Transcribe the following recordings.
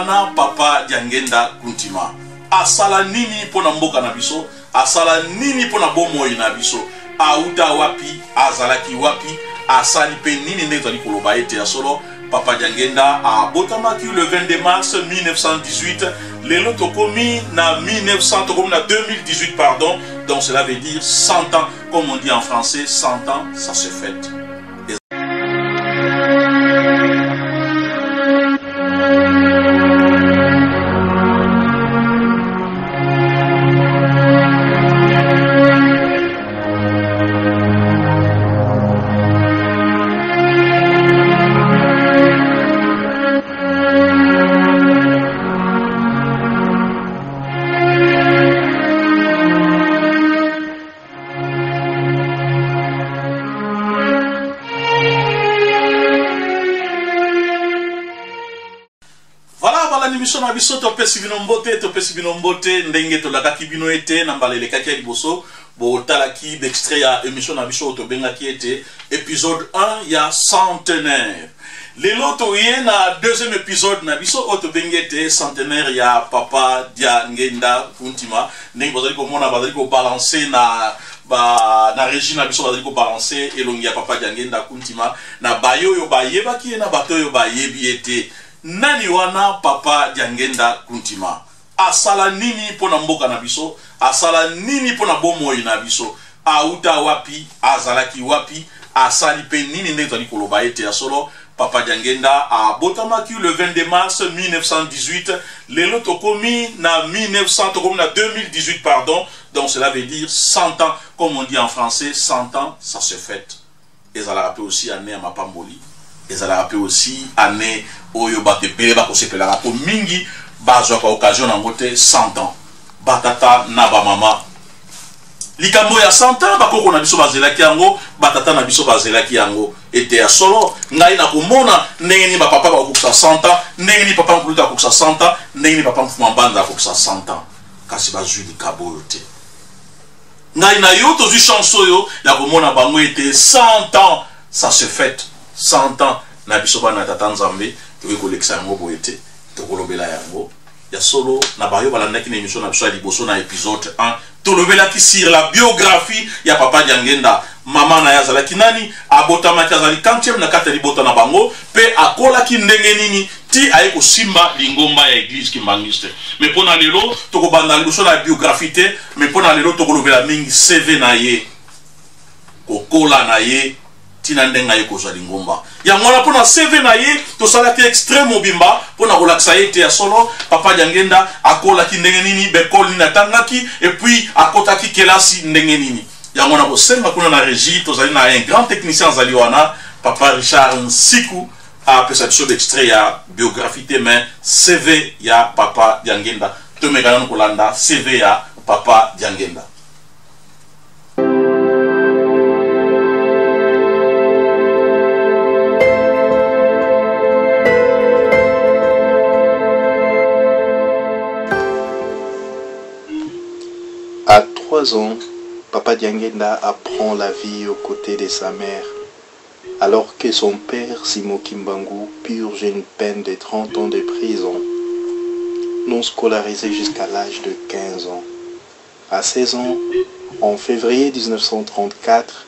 wana Papa Diangenda Kuntima asala nini pona mboka na biso, asala nini pona bomoi na biso, auta wapi, azalaki wapi, asali pe nini nde tali koloba ete ya solo. Papa Diangenda a botamaki le 22 mars 1918, lelo tokomi na 2018 pardon, donc cela veut dire 100 ans, comme on dit en français, 100 ans, ça se fête. Émission na biso topesi bino mbote ndenge tolakaki bino ete na mbalelekaki ya liboso botalaki d'extrait ya émission na biso tobengaki ete épisode 1 ya centenaire. Lelo toye na deuxième épisode na biso otobengi ete centenaire ya Papa Diangenda Kuntima ndenge bozali komona bazali ko balancer na régie na biso bazali ko balancer elongi ya Papa Diangenda Kuntima na bayoyo bayebaki na batoyo bayebi ete nani wana Papa Diangenda Kuntima asala nini pona mboka na biso, asala nini pona bomoi na biso, auta wapi, azalaki wapi, asali pe nini nde tali koloba ete ya solo. Papa Diangenda a botamaki le 22 mars 1918, lelo tokomi na 2018 pardon, donc cela veut dire 100 ans, comme on dit en français, 100 ans, ça se fête. Et ça l'a rappelé aussi année à Mapamboli. Et ça l'a rappelé aussi année oyo bate pele bako sepela rapo mingi bazo kwa occasion na ngote 100 ans batata na ba mama likambo ya 100 ans bakoko na biso bazelaki yango batata na biso bazelaki yango ete ya solo ngai na komona ndenge ni ba papa ba kokisa 100 ans ndenge ni papa nkuluta kokisa 100 ans ndenge ni papa mfuma banda kokisa 100 ans kasi bazwi likabo yote ngai na yo to zu chanson yo ya komona bango ete 100 ans ça se fête 100 ans na biso bana tata Nzambe toke kolekisa yango boyete tokolobela yango ya solo na bayo balandaki na émission na biso ya liboso na épisode 1 tolobelaki sur la biographie ya Papa Diangenda mama na yazalaki nani abotamaki azali 40e na kata libota na bango pe akolaki ndenge nini ti aye kosimba lingomba ya église kimbangiste mais pona lelo tokobanda liboso na biographie te mais pona lelo tokolobela mingi CV na ye kokola na ye tina ndenga ye kozwa lingomba ya mwana pona CV na ye to salaki extrême mobimba pona kolakisa ete ya solo Papa Diangenda akolaki ndenge nini bekol ni natangaki et puis akotaki kelasi ndenge nini ya mwana ko semba kuna na régie to zali na un grand technicien zali wana Papa Richard Nsiku a pesa biso d'extrait ya biographie te mais CV ya Papa Diangenda to megana kolanda CV ya Papa Diangenda. À 3 ans, Papa Diangenda apprend la vie aux côtés de sa mère, alors que son père, Simo Kimbangu, purge une peine de 30 ans de prison, non scolarisé jusqu'à l'âge de 15 ans. À 16 ans, en février 1934,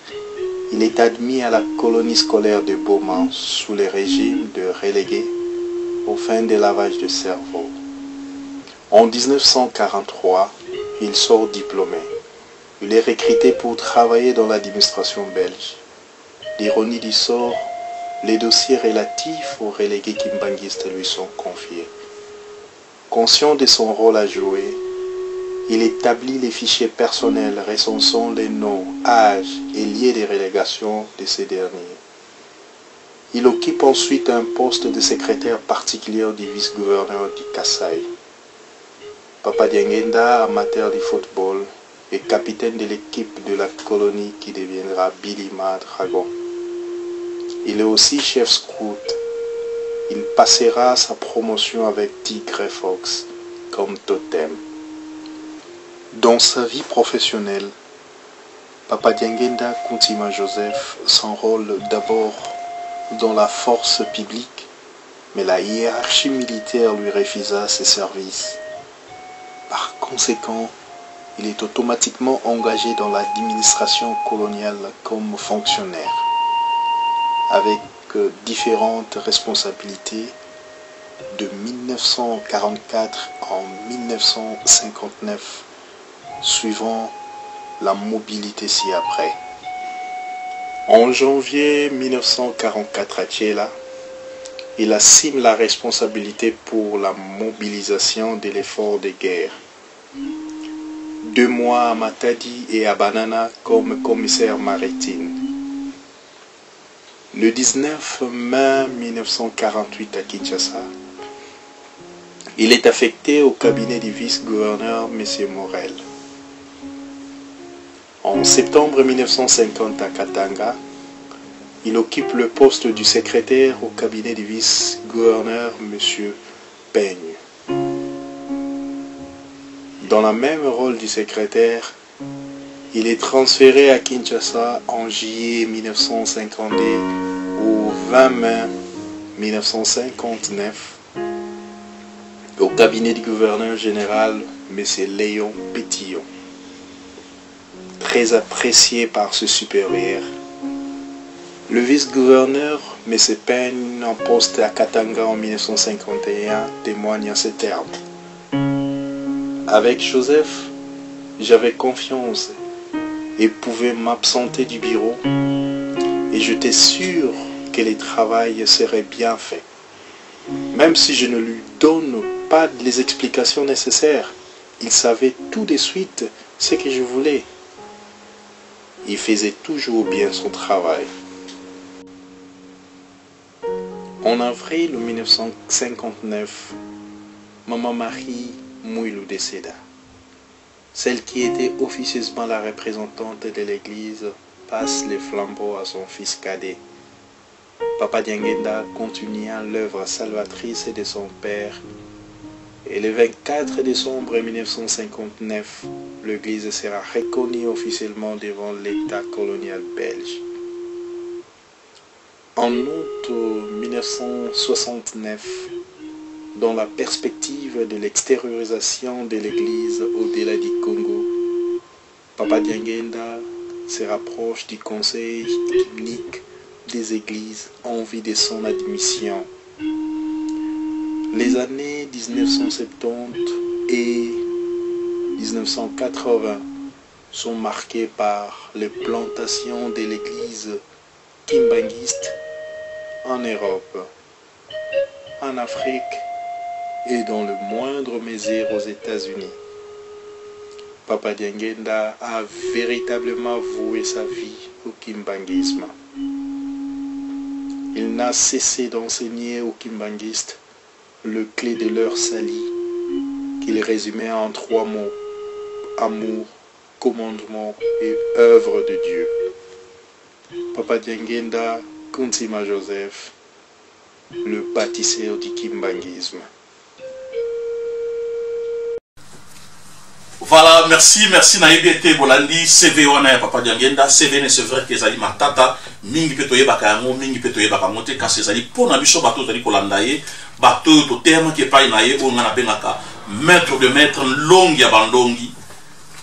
il est admis à la colonie scolaire de Beaumont sous le régime de relégués aux fins de lavage de cerveau. En 1943, il sort diplômé. Il est recruté pour travailler dans l'administration belge. D'ironie du sort, les dossiers relatifs aux relégués kimbanguistes lui sont confiés. Conscient de son rôle à jouer, il établit les fichiers personnels recensant les noms, âges et lieux de relégation de ces derniers. Il occupe ensuite un poste de secrétaire particulier du vice-gouverneur du Kasaï. Papa Diangenda, amateur du football, est capitaine de l'équipe de la colonie qui deviendra Bilima Dragon. Il est aussi chef scout. Il passera sa promotion avec Tigre Fox comme totem. Dans sa vie professionnelle, Papa Diangenda Kuntima Joseph s'enrôle d'abord dans la force publique, mais la hiérarchie militaire lui refusa ses services. Par conséquent, il est automatiquement engagé dans l'administration coloniale comme fonctionnaire, avec différentes responsabilités de 1944 en 1959, suivant la mobilité ci-après. En janvier 1944 à Tchela, il assume la responsabilité pour la mobilisation de l'effort de guerre. 2 mois à Matadi et à Banana comme commissaire maritime. Le 19 mai 1948 à Kinshasa, il est affecté au cabinet du vice-gouverneur M. Morel. En septembre 1950 à Katanga, il occupe le poste du secrétaire au cabinet du vice-gouverneur M. Peigne. Dans le même rôle du secrétaire, il est transféré à Kinshasa en juillet 1952 au 20 mai 1959 au cabinet du gouverneur général M. Léon Pétillon. Très apprécié par ce supérieur, le vice-gouverneur M. Peigne, en poste à Katanga en 1951, témoigne à ces termes. Avec Joseph, j'avais confiance et pouvais m'absenter du bureau et j'étais sûr que le travail serait bien fait. Même si je ne lui donne pas les explications nécessaires, il savait tout de suite ce que je voulais. Il faisait toujours bien son travail. En avril 1959, Maman Marie Mouilou décéda. Celle qui était officieusement la représentante de l'église passe les flambeaux à son fils cadet. Papa Diangenda continua l'œuvre salvatrice de son père et le 24 décembre 1959, l'église sera reconnue officiellement devant l'État colonial belge. En août 1969, dans la perspective de l'extériorisation de l'Église au-delà du Congo, Papa Diangenda se rapproche du conseil unique des églises en vue de son admission. Les années 1970 et 1980 sont marquées par les plantations de l'église kimbanguiste en Europe, en Afrique et dans le moindre mesure aux États-Unis. Papa Diangenda a véritablement voué sa vie au kimbanguisme. Il n'a cessé d'enseigner aux kimbanguistes le clé de leur salut qu'il résumait en 3 mots: amour, commandement et œuvre de Dieu. Papa Diangenda Kuntima Joseph, le bâtisseur du kimbanguisme. Voilà, merci naïbete bolandi CV wana Papa Diangenda. CV ne c'est vrai que zali matata mingi petoye bakayango mingi petoye bakamote kasi zali pona biso bato zali kolanda ye bato to tema ke pa na ye on na bengaka maître de maître longi ya bandongi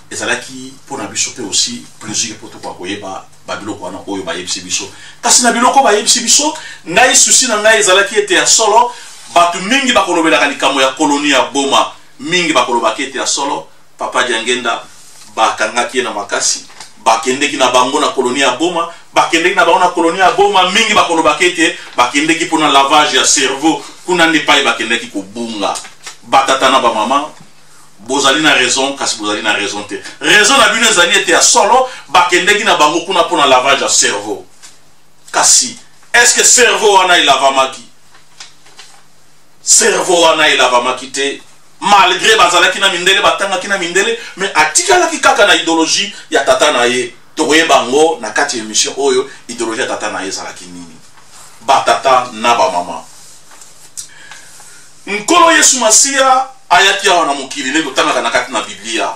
ezalaki pona biso pe aussi plaisir poto kwa koyeba babiloko wana oyo bayebisi biso kasi na biloko bayebisi biso ngai susi na ngai ezalaki ete ya solo bato mingi bakolobelaka likambo ya koloni ya boma mingi bakolobaki ete ya solo Papa Diangenda bakangaki na makasi bakendeki na bango na koloni ya boma bakendeki na bango na koloni ya boma mingi bakolobaki ete bakendeki pona lavage ya cerveau kuna nepai bakendeki kobunga batata na ba mama bozali na raison kasi bozali na raison te raison na bino ezali ete ya solo bakendeki na bango kuna pona lavage ya cerveau kasi est-ce que cerveau wana ilavamaki cerveau wana ilavamaki te malgré bazalaki na mindele batangaki na mindele mais atikalaki kaka na idéologie ya tata na ye tokoyeba ngo na kati ya émission oyo idéologie ya tata na ye ezalaki nini batata na bamama nkolo Yesu Masiya ayaki awa na mokili nde totangaka na kati na Biblia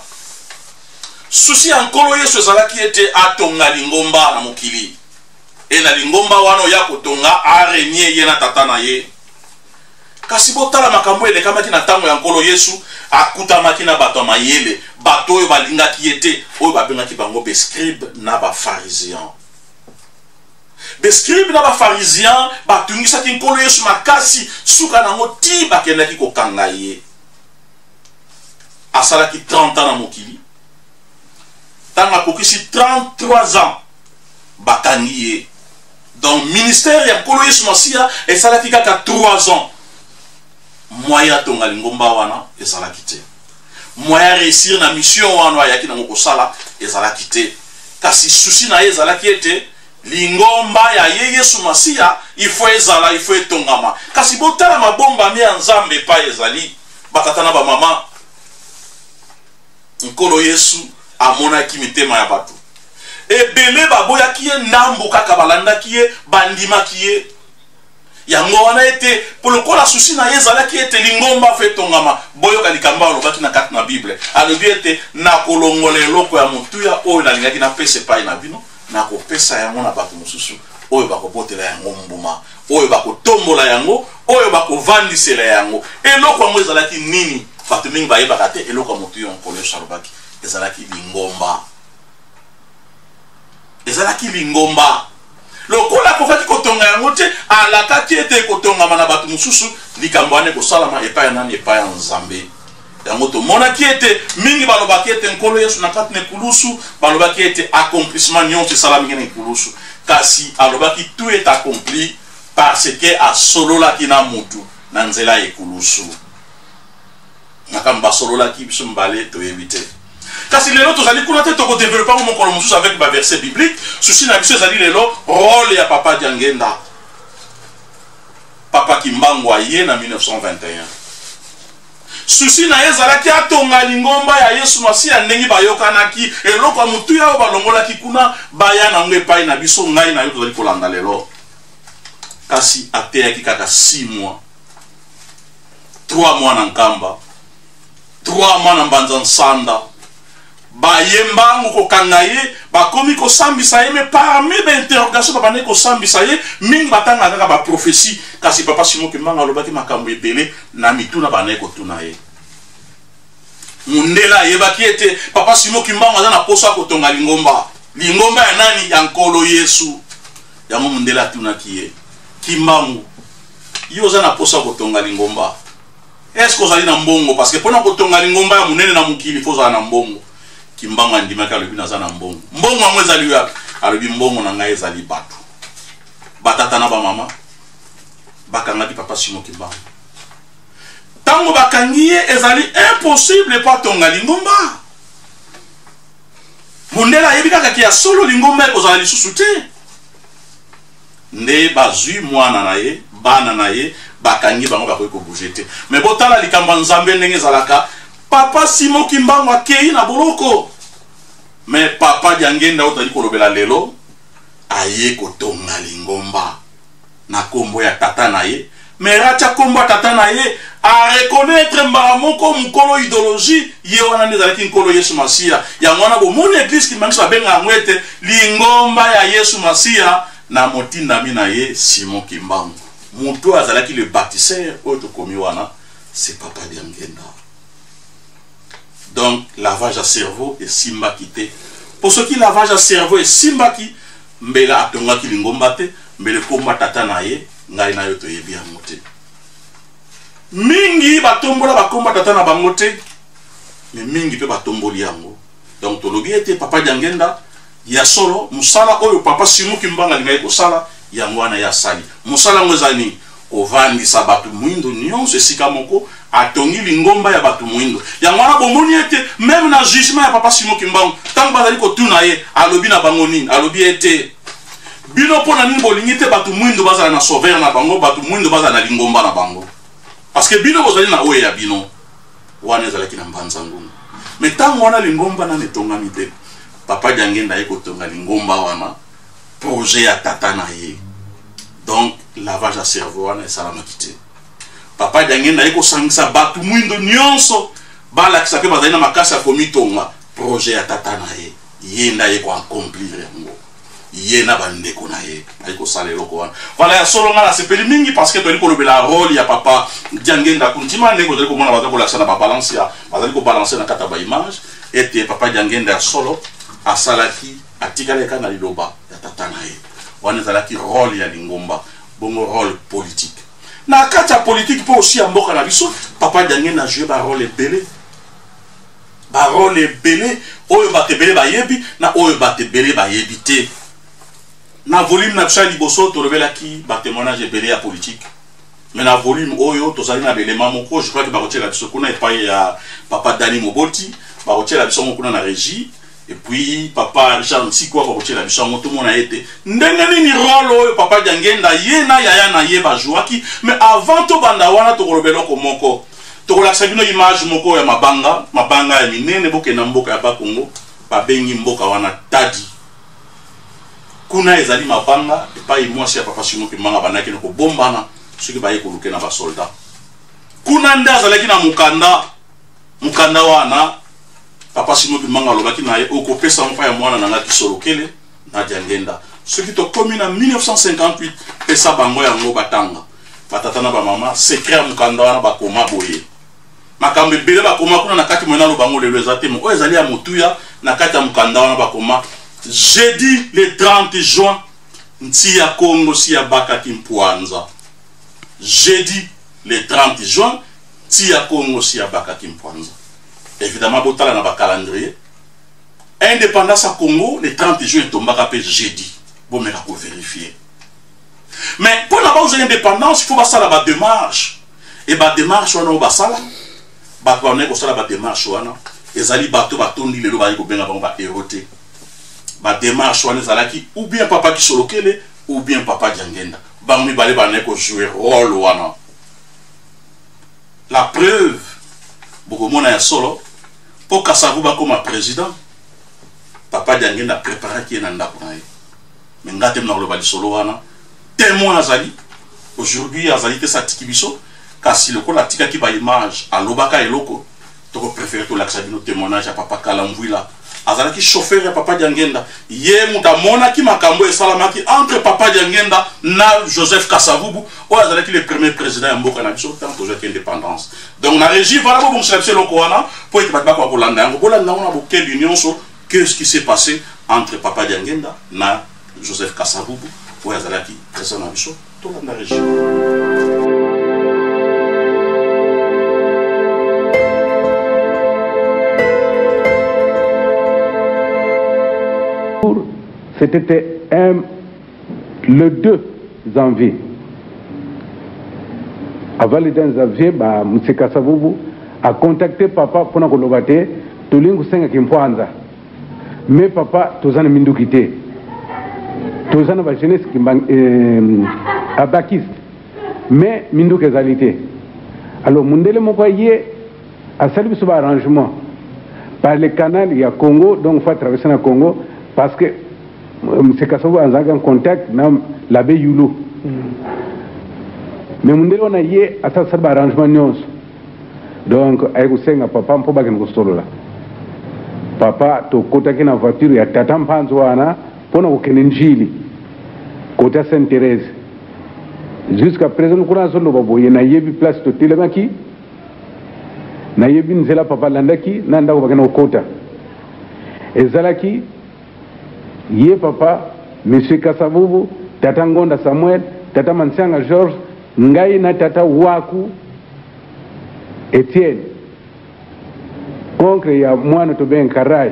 susi ya nkolo Yesu ezalaki ete atonga lingomba na mokili e na lingomba wana oya kotonga arenye ye na tata na ye kasi botala makambo elekamaki na ntango ya nkolo Yesu akutamaki na bato ya mayele bato oyo balingaki ye te oyo babengaki bango bescribe na bafarisien. Bescribe na bafarisien batungisaki nkolo Yesu makasi suka nango ti bakendaki kokanga ye. Asalaki 30 ans na mokili. Tanga kokisi 33 ans bakangi ye. Donc ministère ya nkolo Yesu Masiya esalaki kaka 3 ans. Moya tonga lingomba wana ezalaki te. Moya réussir na mission wana yaki nango kosala ezalaki te. Kasi susi na ye ezalaki ete lingomba ya Yesu Masiya il faut ezala, il faut etongama. Kasi botala mabomba mi ya Nzambe pa ezali bakatana ba mama nkolo Yesu amonaki mitema ya bato. Ebele baboyaki ye ndambo kaka balandaki ye bandimaki ye. Yango wana ete polokola susi na ye ezalaki ete lingomba fe tongama boyoka likamba olobaki na kati na Bible alobi ete nakolongola eloko ya motuya oyo nalingaki napesa epai na bino nakopesa yango na bato mosusu oyo bakobotela yango mbuma oyo bakotombola yango oyo bakovandisela yango. Eloko yango ezalaki nini? Bato mingi bayebaka te eloko ya motuya nkolo Yesu alobaki ezalaki lingomba. Ezalaki lingomba. Lokola kokaki kotonga yango te alakaki ete kotongama na bato mosusu likambo wana ekosalama epai ya nani? Epai ya Nzambe. Yango tomonaki ete mingi balobaki ete nkolo Yesu na kati na ekulusu balobaki ete accomplissement nyonso esalami na ekulusu kasi alobaki tout est accompli parce que asololaki na mutu na nzela ekulusu. Nakamba basololaki biso mbale toyebi te. Kasi lelo tozali kuna te toko développer mon kolo mosusu avec ba verset biblique souci na biso ezali lelo rôle ya Papa Diangenda. Papa Kimbangu aye na 1921. Souci na ezalaki atonga lingomba ya Yesu Masiya ndenge bayokanaki eloko mutu ya balongolaki kuna baya na ngepai na biso ngai na yo tozali kolanda lelo. Kasi ateyaki kaka 6 mois. 3 mois na nkamba. 3 mois na mbanza nsanda. Bayembangu kokanga ye bakomi kosambisa ye mais parmi l'interrogation babane kosambisa ye mingi batanga kaka ba prophétie kasi Papa Simon Kimbangu alobaki makambo ebele na mituna bane kotuna ye. Mundela yebaki ete Papa Simon Kimbangu aza na posa kotonga lingomba. Lingomba ya nani? Ya nkolo Yesu. Yango mundela tunaki ye. Kimbangu yo aza na posa kotonga lingomba. Est-ce que ozali na mbongo? Parce que pona kotonga lingomba ya munene na mukili faut za na mbongo. Kimbangu andimaka alobi naza na mbongo. Mbongo yango ezali wapi? Alobi mbongo na ngai ezali bato. Batata na ba mama bakangaki Papa Simon Kimbangu. Tango bakangi ye ezali impossible pa tonga lingomba. Mundela yebi kaka ki ya solo lingomba ekozala lisusu te. Nde bazwi mwana na ye, bana na ye, bakangi bango bakoki kobouger te. Mais botala likambo Nzambe ndenge ezalaka. Papa Simon Kimbangu akei na boloko. Mais Papa Diangenda otali kolobela lelo aye kotonga lingomba na kombo ya tata na ye. Mais racha kombo ya tata na ye a reconnaître mbaramoko mukolo idéologie ye wana ndezalaki nkolo Yesu Masiya. Yango wana bomoni église kimangisa benga ngwete lingomba ya Yesu Masiya na motindami na ye Simon Kimbangu. Mutu azalaki le bâtisseur oyo komi wana c'est Papa Diangenda. Donc, lavage à cerveau et simbaki te. Pour ceux qui lavage à cerveau et simbaki, mbela atonga ki lingomba te, mbele komba tata na ye, ngai na yo to yebi yango te. Mingi batombola bakomba tata na bango te, mais mingi pe batomboli yango. Donc, tolobi ete Papa Diangenda, ya solo, musala oyo Papa Simon Kimbangu alingai kosala, yango wana ya sali. Musala ngozani, kovandisa bato mwindo nyonso esika moko, atongi lingomba ya batu mwindo. Yango wana bomoni ete même na jugement ya Papa Simon Kimbangu tango bazali kotuna ye alobi na bango nini? Alobi ete bino pona nini bolingi te batu mwindo bazala na sauveur na bango, batu mwindo bazala na lingomba na bango. Parce que bino bozali na oye ya bino wana ezalaki na mbanza ngungu. Mais tango wana lingomba na netongami te Papa Diangenda ye kotonga lingomba wana projet ya tata na ye. Donc lavage à cerveau wana esalamaki te. Papa Diangenda yeko sangisa batu mwindo nyonso balakisa pe bazali na makasi ya komitonga projet ya tata na ye. Yenda yeko accomplir yango. yena bandeko na ye ayiko sala eloko wana voilà ya solo nga na sepeli mingi parce que toliko lobela rôle ya papa Diangenda kuntima ndeko toliko mona bazali kolakisa na babalance ya bazali kobalancer na kata ba image ete papa Diangenda ya solo asalaki atikaleka na liloba ya tata na ye wana ezalaki rôle ya lingomba bongo rôle politique na kati ya politique po aussi ya mboka na biso papa Diangenda a joué ba rôle ebele barole ebele oyo batebele bayebi na oyo batebele bayebi te na volume na biso ya liboso tolobelaki batémoignage ebele ya politique mais na volume oyo tozali na belema moko je crois que bakotiela biso kuna epai ya papa Dani Moboti bakotiela biso ngo kuna na régie et puis papa Richard Nsikwa bakotiela biso ngo tout mona ete ndenge nini rôle oyo papa Diangenda ye na yaya na ye bajouaki mais avant to banda wana tokolobela ko moko tokolakisa bino image moko ya mabanga ya minene boke na mboka ya Bakongo babengi mboka wana Tadi kuna ezali mabanga epai mwasi ya papa Simon Kimanga banaki na kobombana soki baye koluke na basoldat kuna nde azalaki na mukanda wana papa Simon Kimanga alobaki na ye okopesa mpa ya mwana nanga Kisolokele na Diangenda soki tokomi na 1958 pesa bango yango batanga batata na bamama secret mukanda wana bakoma boye makambo ebele bakoma kuna na kati mwena lobango lelo ezate mo ezali ya mutuya na kati ya mukanda wana bakoma jeudi le 30 juin nti ya Congo si ya bakaki mpwanza jeudi le 30 juin nti ya Congo si ya bakaki mpwanza évidemment botala na ba calendrier indépendance à Congo le 30 juin tombaka pe jeudi bon mais ko vérifier mais pour la base indépendance il faut passer la démarche et ba démarche wana ba sala ba ko na ko sala ba démarche wana ezali bato batondi lelo ba ko benga bango ba éroté ba démarche wana ezalaki ou bien papa Kisolokele ou bien papa Diangenda bango mibale ba ko jouer rôle wana la preuve beaucoup mona ya solo pour Kasavuba comme président papa Diangenda préparé qui na ndako na ye mais ngate na lo ba solo wana témoin azali aujourd'hui azali te satiki biso kasi le kola tika ki ba image alobaka eloko to préférer to laksa bino témoignage à papa Kalamvwila azali ki chauffeur ya papa Diangenda ye muta mona ki makambo e salamaki entre papa Diangenda na Joseph Kasavubu o azali ki le premier président ya mboka na biso tant projet d'indépendance donc na régie voilà bon c'est le koana pour être batba ko bolanda yango bolanda on a beaucoup d'union sur qu'est-ce qui s'est passé entre papa Diangenda na Joseph Kasavubu pour azalaki président na biso to la régie. C'était le 2 janvier. Avant le 2 janvier, M. Kasavubu a contacté papa pour nous colloquer. Tout le monde sait qu'il faut anza. Mais papa, tous les gens quitté. Tous les gens de jeunesse qui à Bakis. Mais mindu qualité. Alors, Mundele Mokoye a servi sur arrangement par le canal il y a Congo, donc il faut traverser le Congo parce que M. Kasavubu a un contact avec l'abbé Youlou. Mais Mundele on a yé à ça servi arrangement nyons. Donc, avec le papa, on peut pas solo là. Papa, to kota kina voiture ya tata mpanzo wana pona kukene njili kota Sainte-Thérèse. Jusqu'à présent, nous avons solo baboye na yebi place to telemaki na yebi nzela papa landaki na ndako bakana kota. Ezalaki ye papa Monsieur Kasavubu, tata Ngonda Samuel, tata Mansianga Georges, ngai na tata Waku Etienne. Concret, il y a moins de bien carré.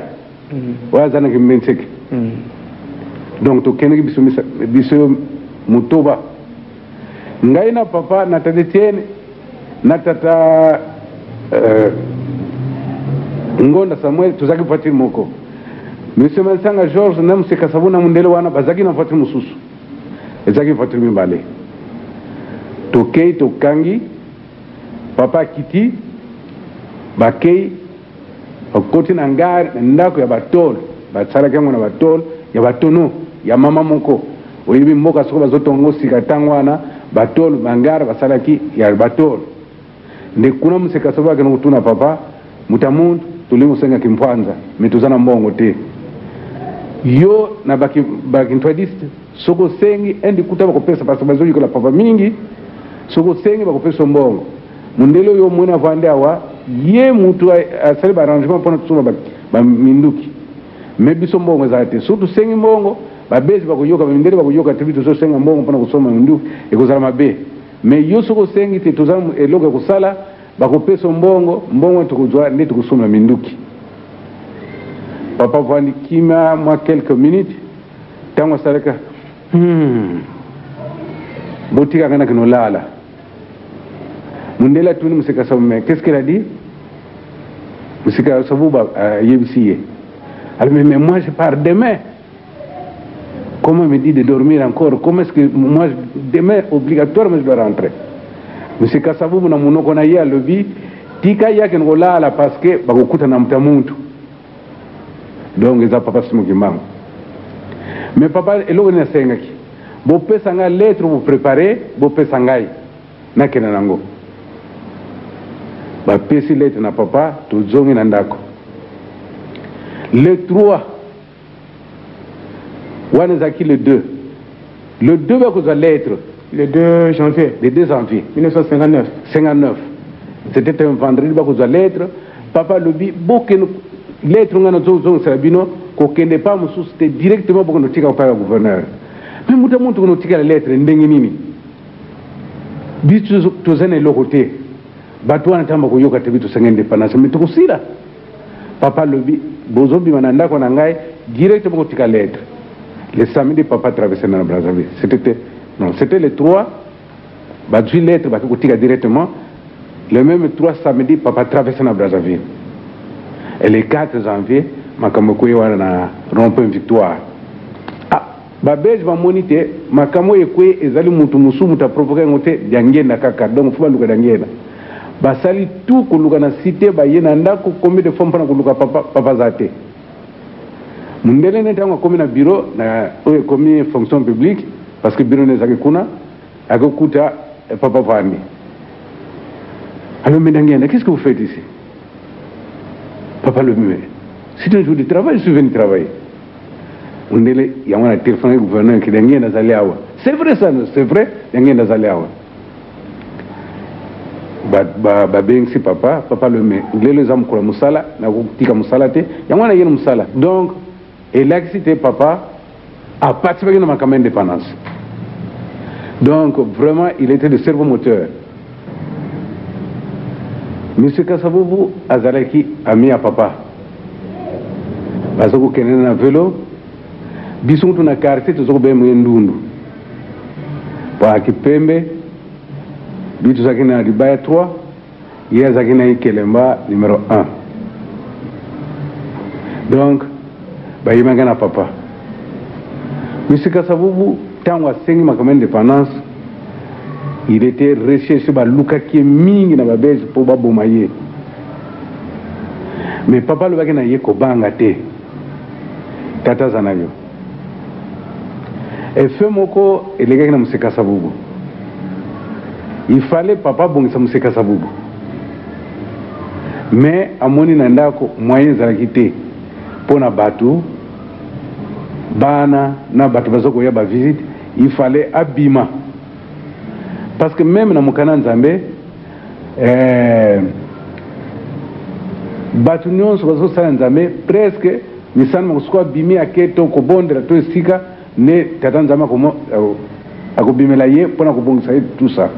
Wazana qui m'inquiète. Donc, tu connais biso mutoba. Ngai na papa na tata Etienne, na tata Ngonda Samuel, tuzaki fatiri moko. Monsieur Mansanga Georges na Monsieur Kasavubu na Mundele wana bazaki na fatiri mususu. Ezaki fatiri mimbale. Tokei tokangi, papa kiti, bakei. Koti na ngari ndako ya batolo batsala kango na batolo ya batono ya mama moko oyibi mboka soko bazotongo sika tangwana batolo bangara basalaki ya batolo nde kuna museka soba kana kutuna papa mutamuntu tulimusenga kimpwanza mituzana mbongo te yo na bakintwadiste soko sengi endi kuta bakopesa pasa bazoji kola papa mingi soko sengi bakopesa mbongo mundelo yo mwena vande awa ye mutu asali ba arrangement pona tusoma ba minduki mebiso mbongo zate sutu sengi mbongo babezi bakuyoka mindele bakuyoka tibitu so senga mbongo pona kusoma minduki ekozala mabe me yo soko sengi te tozamu eloka kusala bakopesa mbongo tukuzwa ndi tukusoma minduki. Papa vandi kima moi quelques minutes tango saleka botika kana kino lala mundela tuni musika sabume qu'est-ce qu'elle a dit musika sabuba yebisiye alors mais moi je pars demain. Comment me dit de dormir encore? Comment est-ce que moi demain obligatoirement je dois rentrer? Musika sabubu na munoko na ya lobi tika yake ngolala parce que bakukuta na mtamuntu. Donc eza papa simukimbangu. Mais papa eloko ni asengaki. Bo pesa nga lettre vous préparer, bo pesa ngai. Na kena nango. Ba pesi lettre na papa to zongi na ndako. Le 3 wana zaki le 2. Le 2 ba koza lettre le 2 janvier. Le 2 janvier 1959. 59. C'était un vendredi ba koza lettre. Papa lobi bokeno lettre ngana zo sabino ko kende pa musu c'était directement pour nous tika pa gouverneur. Mais muta muntu ko tika la lettre ndenge nini? Bitu to zene lokote. Batu wana tamba ko yoka tebitu sangende panasa mitu kusira. Papa lobi bozo bi mananda ko nangai directement ko tika lettre. Le samedi papa traversait dans Brazzaville. C'était le 3 batu lettre ba ko tika directement. Le même 3 samedi papa traversait dans Brazzaville. Et le 4 janvier, makamoko yewana na rond-point Victoire. Ah, babej ba monite makamo yekwe ezali mutu musu muta provoquer ngote jangenda kaka donc fuba luka dangenda. Basali tout ko luka na cité ba yena ndako combien de fois mpana ko luka papa zate. Mundele ne tango komi na bureau na oye komi fonction publique parce que bureau ne zaki kuna akokuta papa vandi. Alors mais qu'est-ce que vous faites ici? Papa le mieux. C'est un jour de travail, je suis venu travailler. On est là, il y a un téléphone au gouverneur qui est dans les awa. C'est vrai ça, c'est vrai, il y a dans les awa. Si papa le mieux. Il est les hommes pour la musala, na tika musala te, il y a un musala. Donc, et l'excité papa a participé à ma campagne d'indépendance. Donc, vraiment, il était le cerveau moteur. Monsieur Kassaboubou azalaki ami à papa. Bazoko kenena na vélo, bisuntu na quartier tozoko be mwendundu. Pa kipembe, bitu zakina Ribaya 3, yeye zakina Ikelemba numéro 1. Donc, bayimanga na papa. Monsieur Kassaboubou tango asengi makamende indépendance. Il était recherché par Luka qui est mingi na babej pour babomaye. Mais papa le bagana yeko banga te. Tata zanayo. Et fait moko et les gars na museka sabubu. Il fallait papa bongisa museka sabubu. Mais amoni na ndako moyen za kité pona batu bana na batu bazoko ya ba visite, il fallait abima. Parce que même dans mon canal Nzambe, Batunion sur le Nzambe, presque, nous sommes bimi à Keto, Kobonde, la Toesika, ne Tatanzama comme à Kobimelaye, pour Nakobonsaye, tout ça.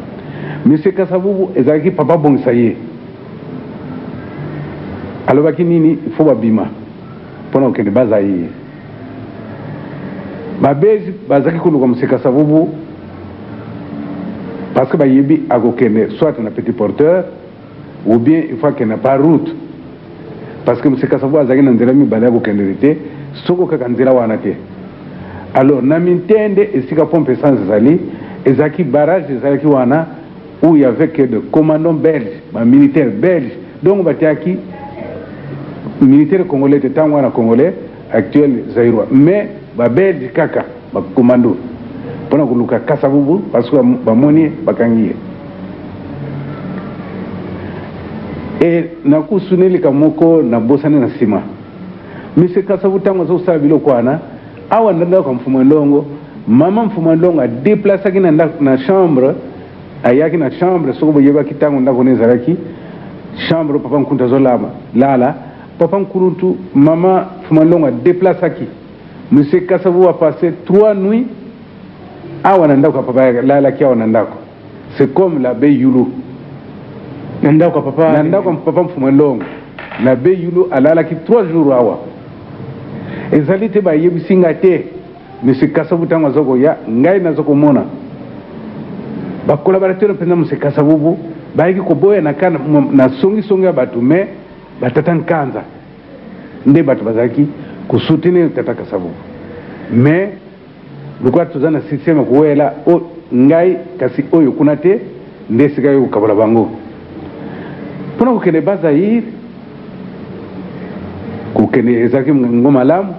Monsieur Kassaboubou, Ezaki, papa Bongsaye. Alors, Bakinini, il faut bima, pour que les basaïe. Babej, Bazaki, comme Monsieur Kassaboubou, parce que bayebi agokene soit un petit porteur ou bien il faut qu'il n'a pas route parce que M. Kassaboubou azaki na nzela mibale agokendete soko kaka nzela wana te. Alors na mintende esika pompe essence ezali ezaki barrage ezalaki wana où il y avait que de commandants belges, militaires belges, donc batiaki militaire congolais te tango wana congolais actuel zaïrois, mais ba belge kaka ba commando pona kuluka Kassaboubou parce que bamoni bakangiye. Et nakusuneli kamoko na bosane na sima mise kasabu tango zo sabilo kwana awa ndanda kwa mfumo ndongo mama mfumo ndongo a déplacer kina na chambre ayaki na chambre soko yeba kitango ndako nezaraki chambre papa nkunta zo lala papa nkuruntu mama mfumo ndongo a déplacer ki mise kasabu a passé 3 nuits awa ndako papa lala ki awa ndako c'est comme la be yulu ndako papa mfumo ndongo la be yulu alala ki 3 jours awa ezali te bayebisinga te misi kasabu tango zoko ya ngai na zoko mona ba collaborateur pena misi kasabu baiki ko boya na kana na songi ya batu me batatan kanza nde batu bazaki ku soutenir tata kasabu me lukwa tuzana système ko wela o ngai kasi oyo kuna te nde siga yo kabala bango pona ko kene bazair kukene ezaki ngoma lamu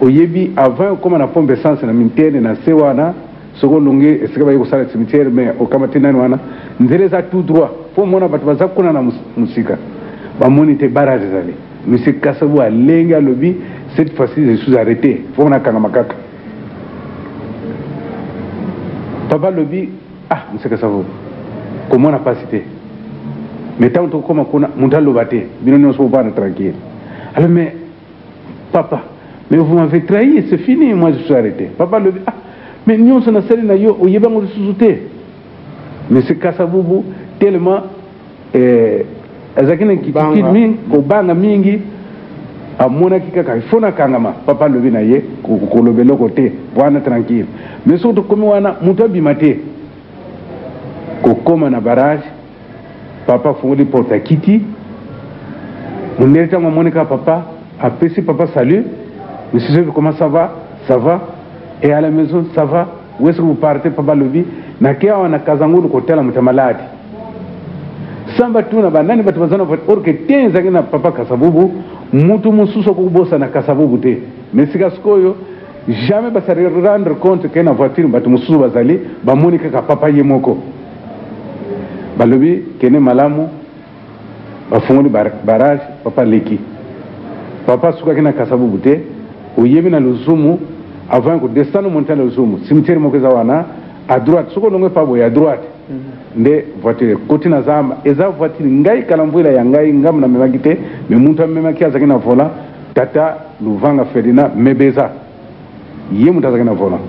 oyebi avant comme na pompe essence na mintene na sewana soko longe esika bayi kusala cimetière mais okamati nani wana nzeleza tout droit fo mona batu bazakuna na musika ba monite barrage zali musika sabu alenge alobi cette fois-ci je suis arrêté fo mona kanga makaka papa lobi musika sabu comment na pasité mais tant to koma kuna mutalo bate bino no so bana tranquille. Alors mais papa, mais vous m'avez trahi, c'est fini, moi je suis arrêté. Papa le dit, mais nous sommes allés na yo, oyeba ngori suzute. Mais c'est kasabubu tellement azakina kikiki mingi ko banga mingi amona kikaka ifona kangama papa le dit na ye ko lobelo côté bwana tranquille. Mais surtout comme wana mutabi mate ko koma na barrage papa fongoli porte à Kitty. On est à Monica papa, après si papa salut, monsieur comment ça va? Ça va? Et à la maison, ça va? Où est-ce que vous partez, papa Lobi? Nakia on a Kazango le côté la mutamalade. Samba tuna banani batubazana or que tiens zangina papa Kasabubu, mutu mususo kubosa na Kasabubu te. Mais si gaskoyo jamais ba se rendre compte que na voiture batu mususo bazali ba Monica ka papa yemoko. Balobi kene malamu bafungoli barrage papa leki papa suka kina kasabu bute oyebi na luzumu avant que descendre monter le luzumu cimetière mokeza wana à droite suko longue pa boya à droite nde voiture côté na zamba eza voiture ngai kalamvula ya ngai ngam na memagite me muntu memaki azakina vola tata luvanga Ferdinand mebeza ye muntu azakina vola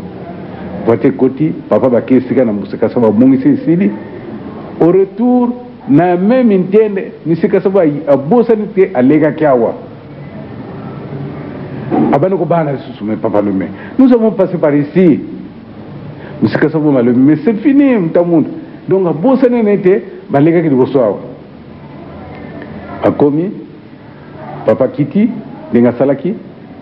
voiture côté papa bakesika na musika saba mungi sili au retour na même intende nisika sabu abosa nite alega kiawa abana ko bana susume papa le mais nous avons passé par ici nisika sabu malum mais c'est fini mtamundu donc abosa nete balega ki bosoa akomi papa kiti linga salaki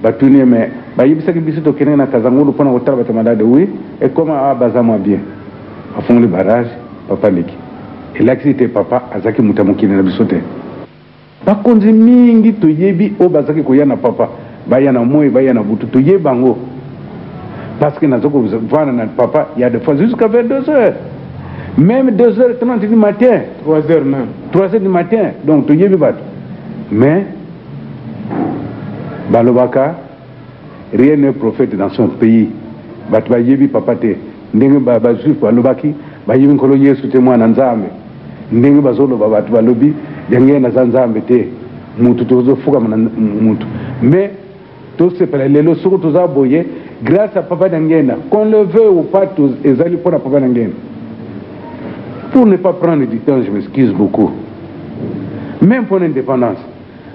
batuni mais bayibisa ki biso to kenena na kazangulu pona ko tala batamada oui et comment bazama bien afon le barrage papa leki. Et là c'était papa azaki mutamukine na bisote bakonzi mingi to yebi o bazaki ko yana papa bayana moyi bayana butu to yebango parce que nazoko vana na papa il y a des fois jusqu'à 22h même 2h30 du matin 3h même 3h du matin donc to yebi bat mais balobaka rien n'est prophète dans son pays bat ba yebi papa te ndenge ba juif balobaki bayibi nkolo Yesu te mwana nzambe ndenge bazolo babatu balobi yange na nzambe te mutu tozo fuka mutu mais tout ce pela lelo soko toza boye grâce à papa d'angena qu'on le veut ou pas tous ezali pour la papa d'angena pour ne pas prendre du temps je m'excuse beaucoup même pour l'indépendance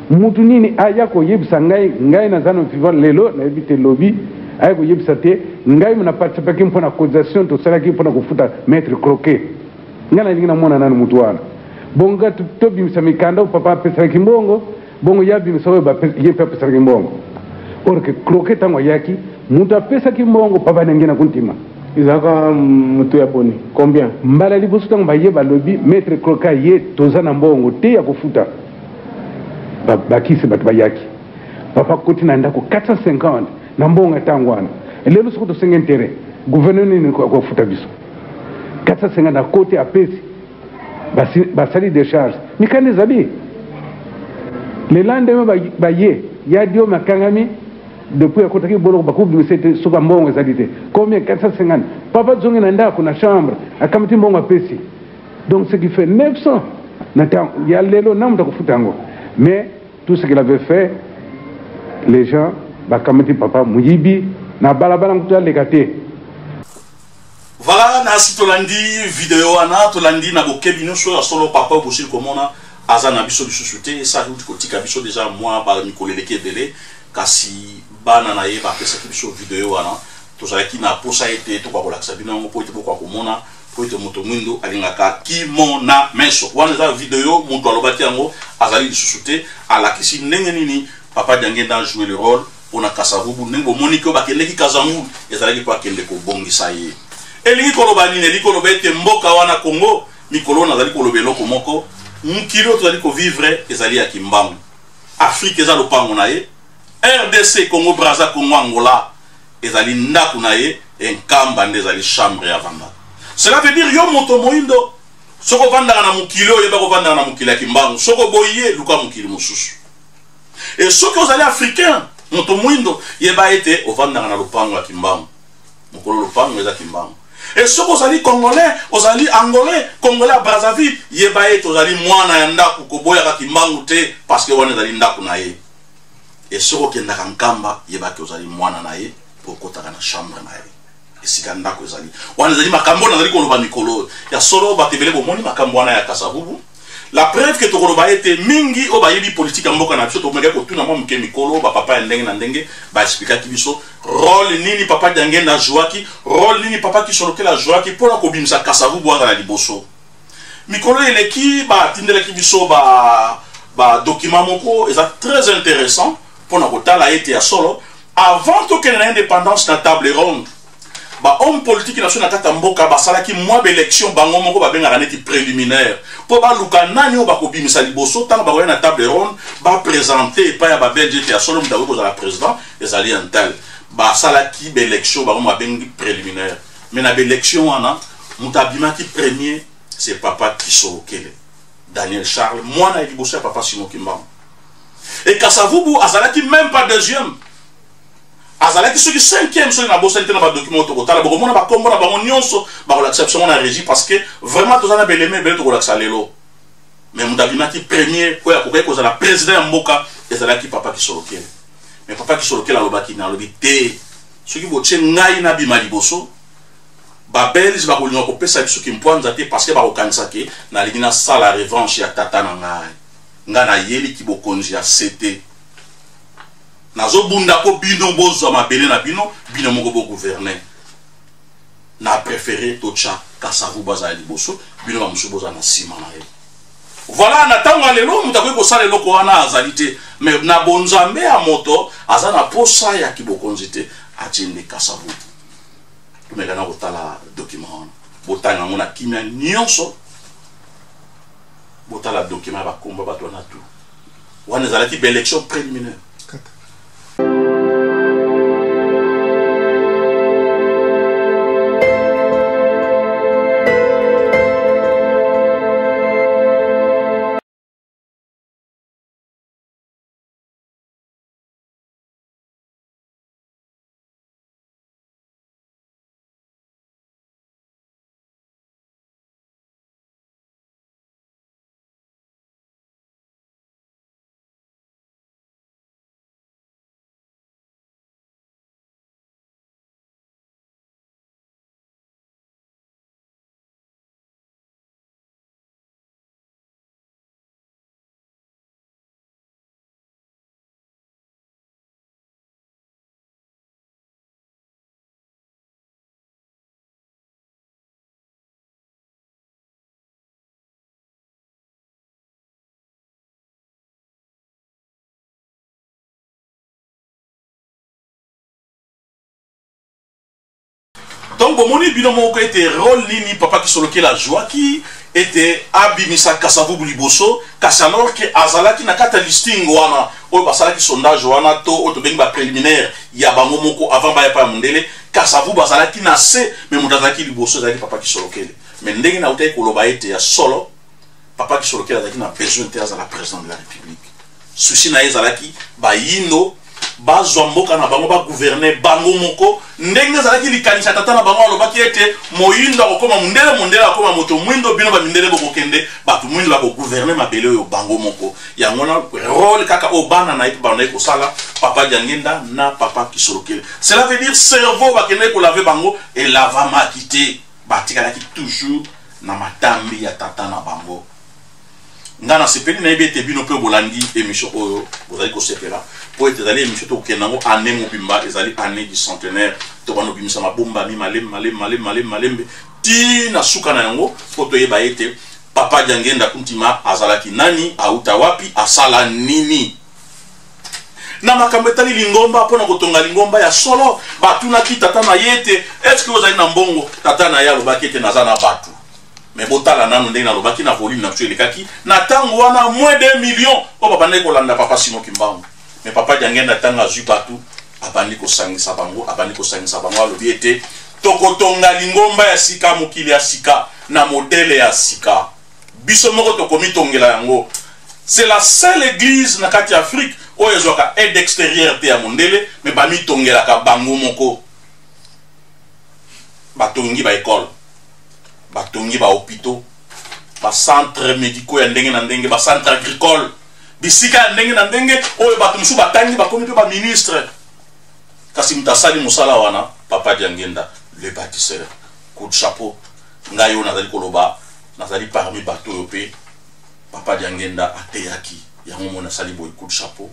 mutu nini ayako yebisa ngai na zano vivant lelo na ebite lobby ayako yebisa te ngai mna participer ki mpona cotisation to sala ki mpona kufuta maître croquet ngana lingina mwana nani mutu wana bonga to bimisa mikanda papa pesa kimbongo bongo yabi misawe ba yepe pesa kimbongo or que croquet tango yaki mutu pesa kimbongo papa ngena kuntima izaka mutu ya boni combien mbala liboso tango ba yeba lobi maître croquet ye tozana mbongo te ya kufuta bakisi batu bayaki papa koti na ndako 450 na mbongo tangwana lelo soko to senga intérêt gouverneur ni ko futa biso 450 na côté à pesi basali de charge mikane zabi le lendemain baye ya dio makangami depuis akotaki bolo bakubi misete soba mbongo ezalite combien 450 papa zongi na ndako na chambre akamati mbongo apesi donc ce qui fait 900 nata ya lelo na muta kufuta ngo mais tout ce qu'il avait fait les gens bakamati papa muyibi na balabala ngutu alekate. Voilà, nasi tolandi vidéo ana tolandi na bokebi nyonso ya solo papa bosil komona azana biso bisusute ça huti kotika biso déjà moi ba mikoleleke dele kasi bana na ye ba pesa biso vidéo ana tozalaki na posa ete to kwa kolakisa bino ngo po ete bokwa komona po ete moto mwindo alingaka kimona meso wana za vidéo moto alobaki yango azali bisusute alakisi ndenge nini Papa Dianguenda a joué le rôle on a Kasavubu nengo moniko bakendeki Kazamu ezalaki pa kende ko bongisa ye elingi koloba nini elingi koloba ete mboka wana Congo mikolo nazali koloba eloko moko mukilo tozali ko vivre ezali ya kimbangu Afrique eza lopango na ye RDC Congo Brazza Congo Angola ezali ndaku na ye enkamba ndezali chambre ya vanda. Cela veut dire yo moto moindo soko vanda na mukilo yeba ko vanda na mukilo ya kimbangu soko boye luka mukilo mususu et soko ozali africain moto moindo yeba ete ovanda na lopango ya kimbangu mukolo lopango eza kimbangu et soko ozali congolais ozali angolais congolais à Brazzaville yeba ete ozali mwana ya ndaku ko boya ka kimbangu te parce que wana ezali ndaku na ye et soko kendaka nkamba yeba ke ozali mwana na ye pokotaka na chambre na ye esika ndako ezali wana ezali makambo nazali koloba mikolo ya solo batebele bomoni makambo wana ya Kasavubu. La preuve que tokoloba ete mingi o bayebi politique mboka na biso tomeka ko tuna mo mke mikolo ba papa ndenge na ndenge ba expliquer ki biso rôle nini Papa Dianguenda jouaki rôle nini papa ki soloke la jouaki pona ko bimisa Kasavubu wana la liboso mikolo eleki ba tindela ki biso ba document moko eza très intéressant pona ko tala ete ya solo avant que l'indépendance na table ronde ba homme politique national kata mboka ba salaki mois d'élection bango moko ba benga neti préliminaire po ba luka nani o ba ko bimisa liboso tanga ba na table ronde ba présenter pa ya ba belge ya solo mutago ko za la président ezali antel ba salaki ba élection ba ma bengi préliminaire mais na ba élection wana mutabima ki premier c'est papa Kisolokele Daniel Charles moi na liboso ya papa Simon Kimbangu et Kasavubu azalaki même pas deuxième azalaki soki cinquième soki na bosa na ba document to kotala boko mona ba kombo na bango nyonso ba relaxation na régie parce que vraiment tozana beleme bele to relaxa lelo mais mutabimaki premier ko ya ko za la président ya mboka ezalaki papa Kisolokele mais papa Kisolokele alobaki na lobi te soki botie ngai na bima liboso ba belge ba kolinga ko pesa biso ki mpwanza te parce que ba kokanisa ke na lingina sala revanche ya tata na ngai ngana yeli ki bokonzi ya CT nazo bunda ko bino bozo mabele na bino bino moko bo gouverner na préféré tocha Kasavubu baza liboso bino ba musu boza na sima na ye voilà na tango lelo mutakoy ko sala loko wana azalité mais na bonzambe ya moto azana posa ya kibokonzi te atinde Kasavubu tumeka na kotala document botanga ngona kimia nyonso botala document ba komba bato na tout wana zalaki ba élection préliminaire. Donc, bomoni binomo ko était rôle nini papa Kisolokele la joie qui était abimisa Kasavubu liboso kasi alors que azalaki na kata listing wana o basalaki sondage wana to o to benga préliminaire ya bango moko avant ba ya pa mundele Kasavubu azalaki na C mais mutazaki liboso azalaki papa Kisolokele mais ndenge na utai koloba ete ya solo papa Kisolokele azalaki na besoin de la président de la République souci na ezalaki ba yindo ba zomboka na bango ba gouverner bango moko ndenge ezalaki likanisa tata na bango alobaki ete moyindo akokoma mundele akoma moto mwindo bino ba mindele bokokende batu mwindo bako gouverner mabele oyo bango moko yango na rôle kaka obana na bana ko sala papa Diangenda na papa Kisolokele. Cela veut dire cerveau bakende ko laver bango et lava makité batikala ki toujours na matambi ya tata na bango. Ngana sepeli na ebete bino pe bolandi émission oyo bozali ko sepela po ete zali émission to kenango année mobimba ezali année du centenaire to bano bimisa mabomba mi malembe ti na suka na yango po to yeba ete papa Diangenda kuntima azalaki nani auta wapi asala nini na makambo etali lingomba pona kotonga lingomba ya solo batuna ki tata na yete est-ce que ozali na mbongo tata na ya lobaki ete naza na batu mais botala nanu ndenge na lobaki na volume na tuelekaki na tango wana moins de 2 millions po papa ndeko landa papa Simon Kimbangu mais papa Diangenda tanga zu batu abandi ko sangisa bango alobi ete tokotonga lingomba ya sika mokili ya sika na modele ya sika biso moko tokomi tongela yango. C'est la seule église na kati Afrique oyo ezwaka aide extérieure te ya mondele mais bami tongela ka bango moko batongi ba école batongi ba hôpitaux ba centre médicaux ya ndenge na ndenge ba centre agricole bisika ya ndenge na ndenge oyo bato musu batangi bakomi pe ba ministre kasi mutasali musala wana papa Diangenda le bâtisseur coup de chapeau ngai ona nazali koloba nazali parmi bato oyo pe papa Diangenda ateyaki yango mona sali boy coup de chapeau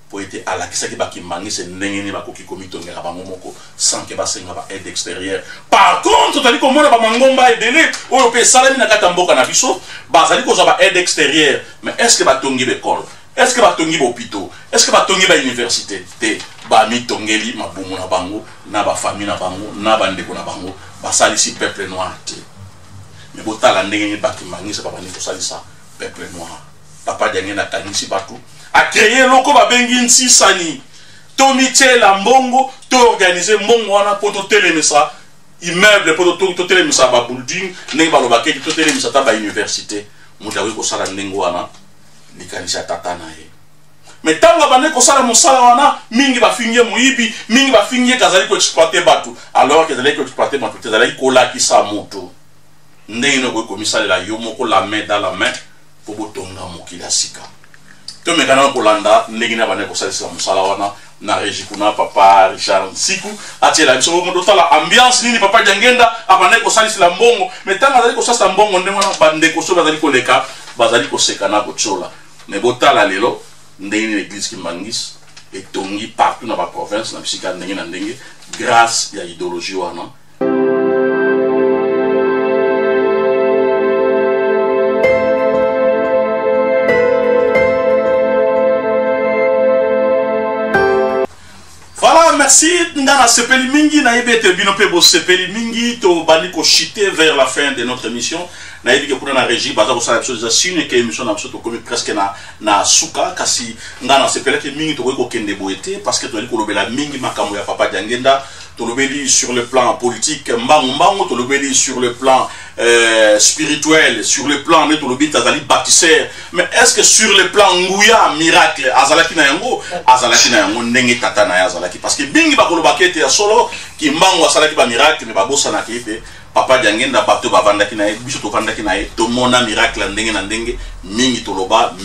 po ete alakisaki bakimangise ndenge ni bakoki komitongela bango moko sans que basenga ba aide extérieure. Par contre tali komona ba mangomba edele oyo pe salami na kata mboka na biso bazali kozwa ba aide extérieure mais est-ce que batongi l'école, est-ce que batongi hôpitaux, est-ce que batongi ba université te ba mitongeli mabumu na bango na ba famille na bango na ba ndeko na bango basalisi peuple noir te mais botala ndenge ni bakimangise papa ni kosalisa peuple noir. Papa Diangenda kanisi batu a créé loko babengi nsisani to mitie la mbongo to organiser mbongo wana poto telemisa immeuble poto telemisa ba building ndenge balobaki to telemisa ta ba université mudawi ko sala ndenge wana likanisa tata na ye mais tanga bane ko sala musala wana mingi bafingie moyibi mingi bafingie kazali ko exploiter batu alors que kazali ko exploiter batu kazali ko lakisa moto ndenge no ko komisala la yo moko la main dans la main pour botonga mokila sika to mekana kolanda ndenge na bane ko salisa musala wana na régie kuna papa Richard Nsiku atiela biso mo totala ambiance nini papa Diangenda abane ko salisa mbongo metanga zali ko salisa mbongo ndenge wana bande ko so bazali ko leka bazali ko sekana ko chola mais botala lelo ndenge l'église Kimbangis etongi partout na ba province na bisika ndenge na ndenge grâce ya idéologie wana. Voilà, merci. Ndana sepeli mingi na yebete bino pe bo sepeli mingi to bali ko chiter vers la fin de notre émission. Na yebike kuna na régie baza ko sala chose za sine ke émission na biso to komi presque na suka kasi ndana sepeli ke mingi to ko kende boete parce que to ali ko lobela mingi makambo ya papa Diangenda to lobeli sur le plan politique mbango to lobeli sur le plan spirituel, sur le plan de to lobeli tazali bâtisseur, mais est-ce que sur le plan nguya miracle azalaki na yango ndenge tata na azalaki parce que bingi ba ko lobakete ya solo ki mbango azalaki ba miracle mais ba bosa na kete papa Diangenda bato bavandaki na ye biso to vandaki na ye to mona miracle ndenge na ndenge mingi to loba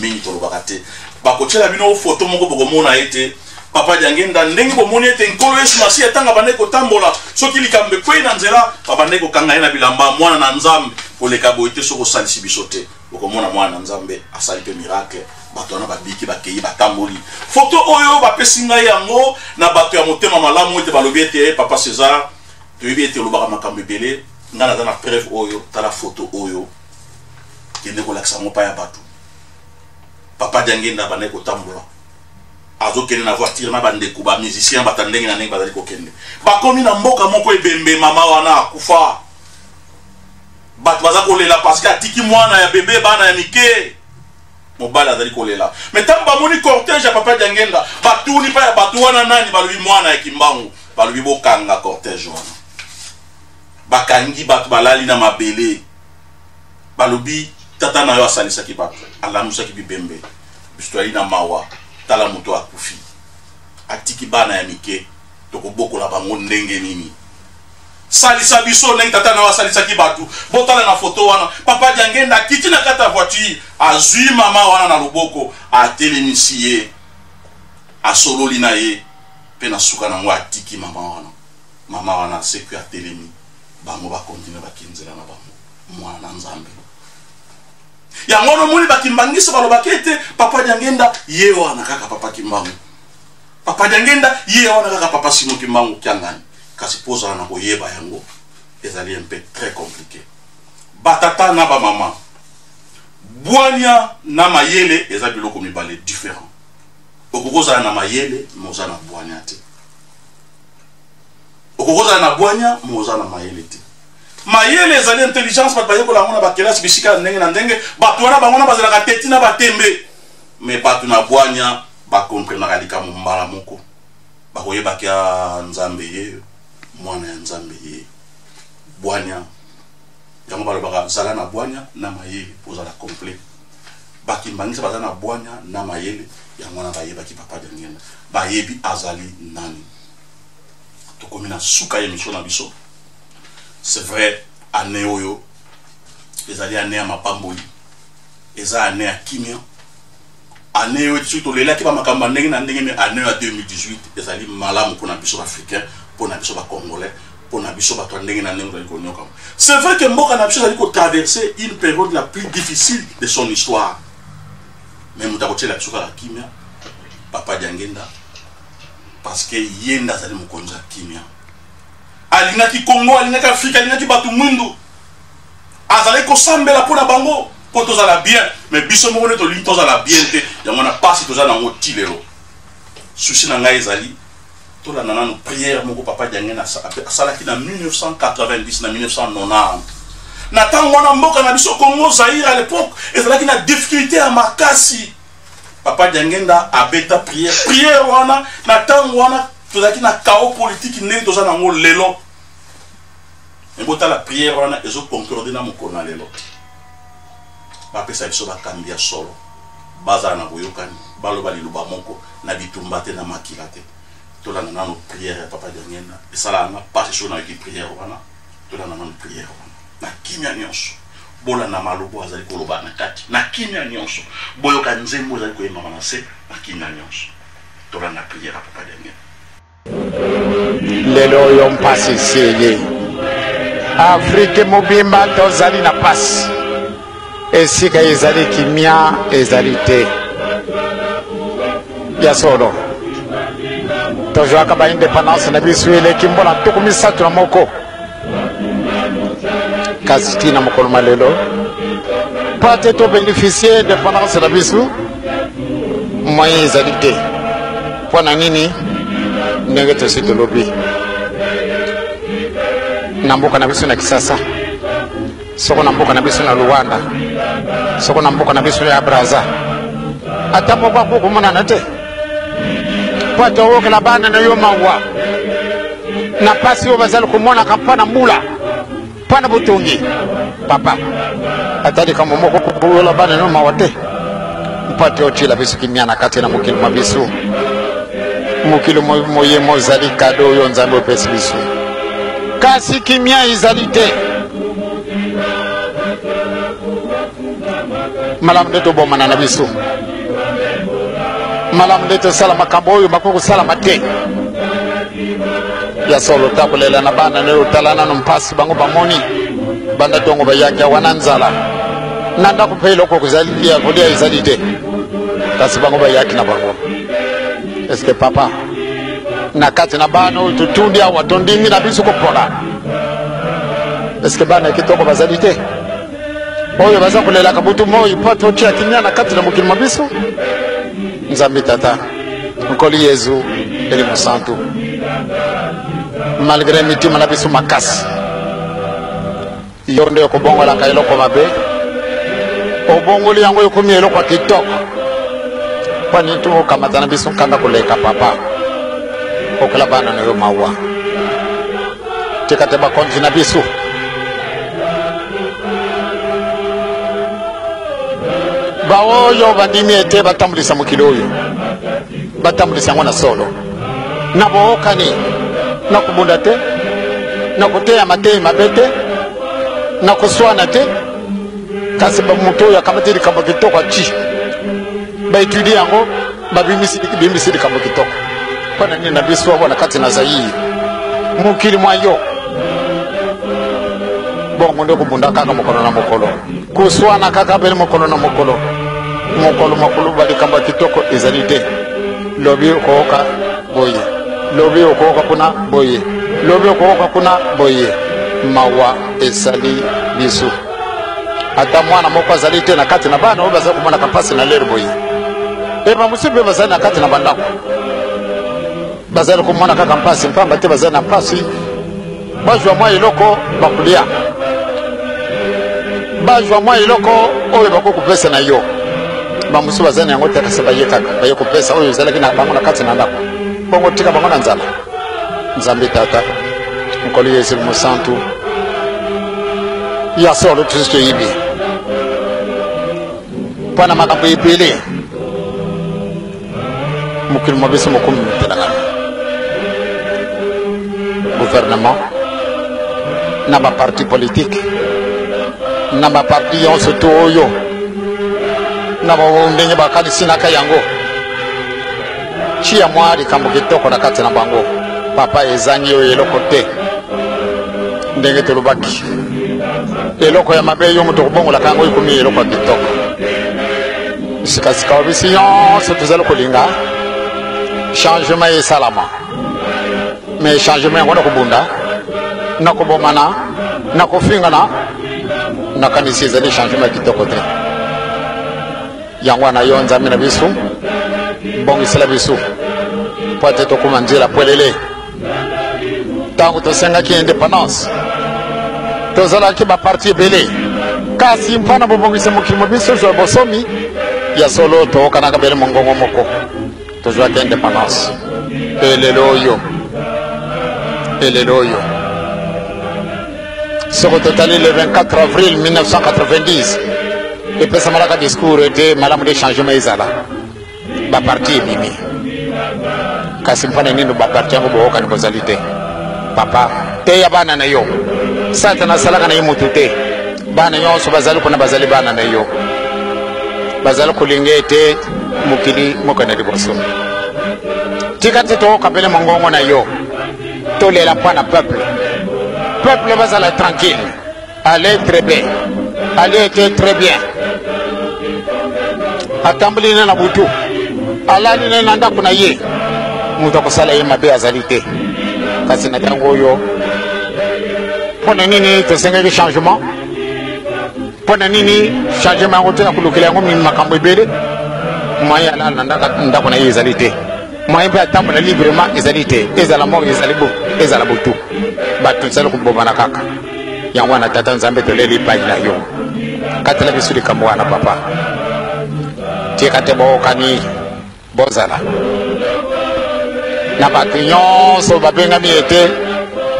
kate ba ko tshela bino photo moko boko mona ete papa Diangenda ndenge bomoni ete nkolo Yesu masi etanga bande ko tambola soki likambe kwe na nzela babande ko kanga na bilamba mwana na nzambe koleka boite soko salisi bisote boko mona mwana na nzambe asali pe miracle bato na babiki bakei batamboli photo oyo bapesinga yango na bato ya motema malamu ete balobi ete papa César toyebi ete lobaka makambo ebele ngana za na preuve oyo tala photo oyo kende kolakisa mopa ya bato papa Diangenda bande ko tambola azo kende na voiture na bandeko ba musicien batandenge na ndenge bazali ko kende bakomi na mboka moko ebembe mama wana akufa bato baza kolela parce que atiki mwana ya bebe bana ya mike mobala azali kolela mais tamba moni cortège ya papa Diangenda batuni pa ya bato wana nani balobi mwana ya Kimbangu balobi bokanga cortège wana bakangi bato balali na mabele balobi tata na yo asalisaki bato alamusaki bibembe bisto ali na mawa tala moto akufi atiki bana ya mike tokobokola bango ndenge nini salisa biso ndenge tata na wasalisa ki batu botala na photo wana papa Diangenda kiti na kata voiture azui mama wana na loboko atelemisi ye asololi na ye pe na suka na ngo atiki mama wana seku atelemi bango ba continue bakinzela na bango mwana nzambe ya ngono muli bakimbangisa balobaki ete papa Diangenda ye wana kaka papa Kimbangu papa Diangenda ye wana kaka papa Simon Kimbangu kyangani kasi poza na koyeba yango ezali un peu très compliqué batata na ba mama bwanya na mayele eza biloko mibale différent okokoza na mayele moza na bwanya te okokoza na bwanya moza na mayele te mayele ezali intelligence bat bayeko la ngona bakelasi bisika ndenge na ndenge batu wana bangona bazalaka teti na batembe mais batu na bwanya ba comprendre alika mbala moko bakoyeba kya nzambe ye mwana ya nzambe ye bwanya yango balobaka zala na bwanya na mayele pozala complet bakimbangisa bazala na bwanya na mayele yango na bayebaki papa Diangenda bayebi azali nani tokomi na suka ya mission na biso. C'est vrai, année oyo ezali année ya mapamboli eza année ya kimia année oyo surtout lela ki ba makamba ndenge na ndenge mais année ya 2018 ezali malamu pona biso africain pona biso ba congolais pona biso ba ndenge na ndenge ko nyoka. C'est vrai que mboka na biso ezali ko traverser une période la plus difficile de son histoire, mais mutakoche la biso ka kimia papa Diangenda parce que yenda zali mukonza kimia alingaki Congo, alingaki Afrique, alingaki batu mwindu azali ko sambela pona bango po tozala bien, mais biso moko ne to li tozala bien te yango na pasi tozala ngo tilelo susi na ngai ezali tola nana prière moko papa Diangenda asalaki na 1990 na 1990 na tango wana mboka na biso Congo Zaïre à l'époque ezalaki na difficulté à makasi papa Diangenda abeta prière wana na tango wana tozaki na chaos politique ndenge toza nango lelo ebota la prière wana ezo concordé na mokona lelo bapesa biso bakambia solo baza na boyokani baloba liloba moko na bitumba te na makila te tolanda nano prière ya papa Diangenda esalanga pasi so na yoki prière wana tolanda nano prière wana na kimia nyonso bola na malobo azali koloba na kati na kimia nyonso boyoka nzembo azali koyemba na se na kimia nyonso tolanda prière ya papa Diangenda. Lelo yo mpasi seye Afrique mobimba tozali na pasi esika ezali kimia ezali te ya solo tozwaka ba independance na biso eleki mbona tuku misatu na moko kasi tina mokolo malelo pate to bénéficier independance na biso moyen ezali te mpona nini ndenge tosi tolobi na mboka na biso na Kisasa soko na mboka na biso na Luanda soko na mboka na biso ya Braza ata moko ko kumana te pato wokela bana na yo mawa na pasi yo bazali kumona kapana mbula pana butungi papa atali kama moko kubola bana no mawate mpate otila biso kimyana kati na mukilo mabiso mukilo moye mozali kado yo nzambe opesi biso kasi kimia izali te malam de to bomana na biso malam de to sala makambo oyo bakoko sala mate ya solo tabulela na bana ne utalana no mpasi bango bamoni banda tongo bayaka wananzala nanda kupelo ko kuzali ya kodia izali te kasi bango bayaki na bango. Est-ce que papa na kati na bana tutundi awa tondimi na biso ko pola est-ce que bana kitoko bazali te oyo baza kolela kabutu moyo pato tia kimia na kati na mokili mabiso nzambe tata nkoli Yesu eli musantu malgré mitima na biso makasi yonde ko bongola ka eloko mabe obongoli yango yokomi eloko kitoko pani tu kamata na biso kanda koleka papa okala bana na yo mawa tekate ba konji na biso baoyo bandimi ete batambulisa mokili oyo batambulisa yango na solo na bookani na kubunda te na kuteya mateyi mabe te na kuswana te kasi moto oyo akamati likambo kitoko aci baetudie yango babimbisi likambo kitoko mpona nini na biso wabona kati na Zaire mokili mwa yo bongo nde kubunda kaka mokolo na mokolo kuswana kaka bele mokolo na mokolo makulu balikambo kitoko ezali te lobi okooka boye lobi okooka kuna boye lobi okooka kuna boye mawa esali biso ata mwana moko azali te na kati na bana oyo bazali komona kapasi na lere boye eba mosusu mpe bazali na kati na bandako bazali komona kaka mpasi mpamba te bazali na mpasi bazwa mwa eloko bakulia bazwa mwa eloko oyo bakokopesa na yo bamosusu bazali na yango te kasi baye kaka baye kopesa oyo ezalaki na bango na kati na ndako bongo tika bango na nzala nzambe tata nkolo yesu mosantu ya solo tusicho yibi mpona makambo ebele mokili mwa biso mokumi mitelangana gouvernement na baparti politique na baparti nyonso to oyo na ndenge bakalisinaka yango tia mwa likambo kitoko na kati na bango papa ezangi oyo eloko te ndenge tolobaki eloko ya mabe yo moto kobongolaka yango ekomi eloko ya kitoko sikasika wabisi nyonso tozali kolinga changement esalama mais changement yango na kobunda na kobomana na kofingana nakanisi ezali changement ya kitoko te yango wana yo nzambe na biso bongisela biso po ate tokoma nzela pwelele ntango tosengaki indépendance tozalaki baparti ebele kasi mpona bobongisa mokili mo biso zwa bosomi ya solo tookanaka bele mongongo moko tozwaki indépendance elelo oyo soko totali le 24 avril 1990 epesamalaka discours ete malamu de changement ezala baparti ebimi kasi mpona nini baparti yango bookani kozali te papa te ya bana na yo satana asalaka na ye motu te bana nyonso bazali kuna bazali bana na yo bazali kolinga ete mokili moko na liboso tika te tooka bele mongongo na yo tolela mpona peuple bazala tranquille allez très bien allez été très bien atamboli na butu alali na ndako na ye moto akosala ye mabe azali te kasi na ntango oyo mpona nini tosengaki changement mpona nini changement yango te na kolukela yango makambo ebele moyen alala na ndako na ye ezali te moyen mpe atambola librement ezali te ezala moko ezala butu bato ezali kobomana kaka yango wana tata nzambe toleli epai na yo katela biso likambo wana papa tika te bookani bozala na bato nyonso babengami ete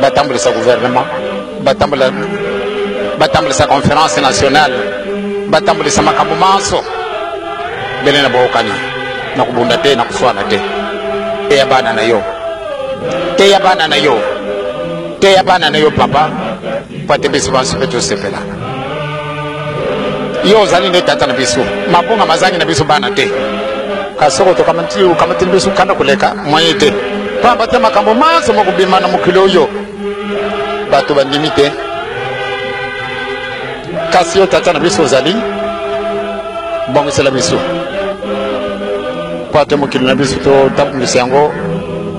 batambolisa gouvernement batambolisa conférence nationale batambolisa makambo manso bele na bookani na kubunda te na kuswana te teya bana na yo papa pate biso banso mpe tosepela yo ozali nde tata na biso mabonga mazangi na biso bana te kasi soko tokamatili biso kanda koleka moye te pamba te makambo manso mokobima na mokili oyo bato bandimi te kasi yo tata na biso ozali bongisela biso po ate mokili na biso totambulisa yango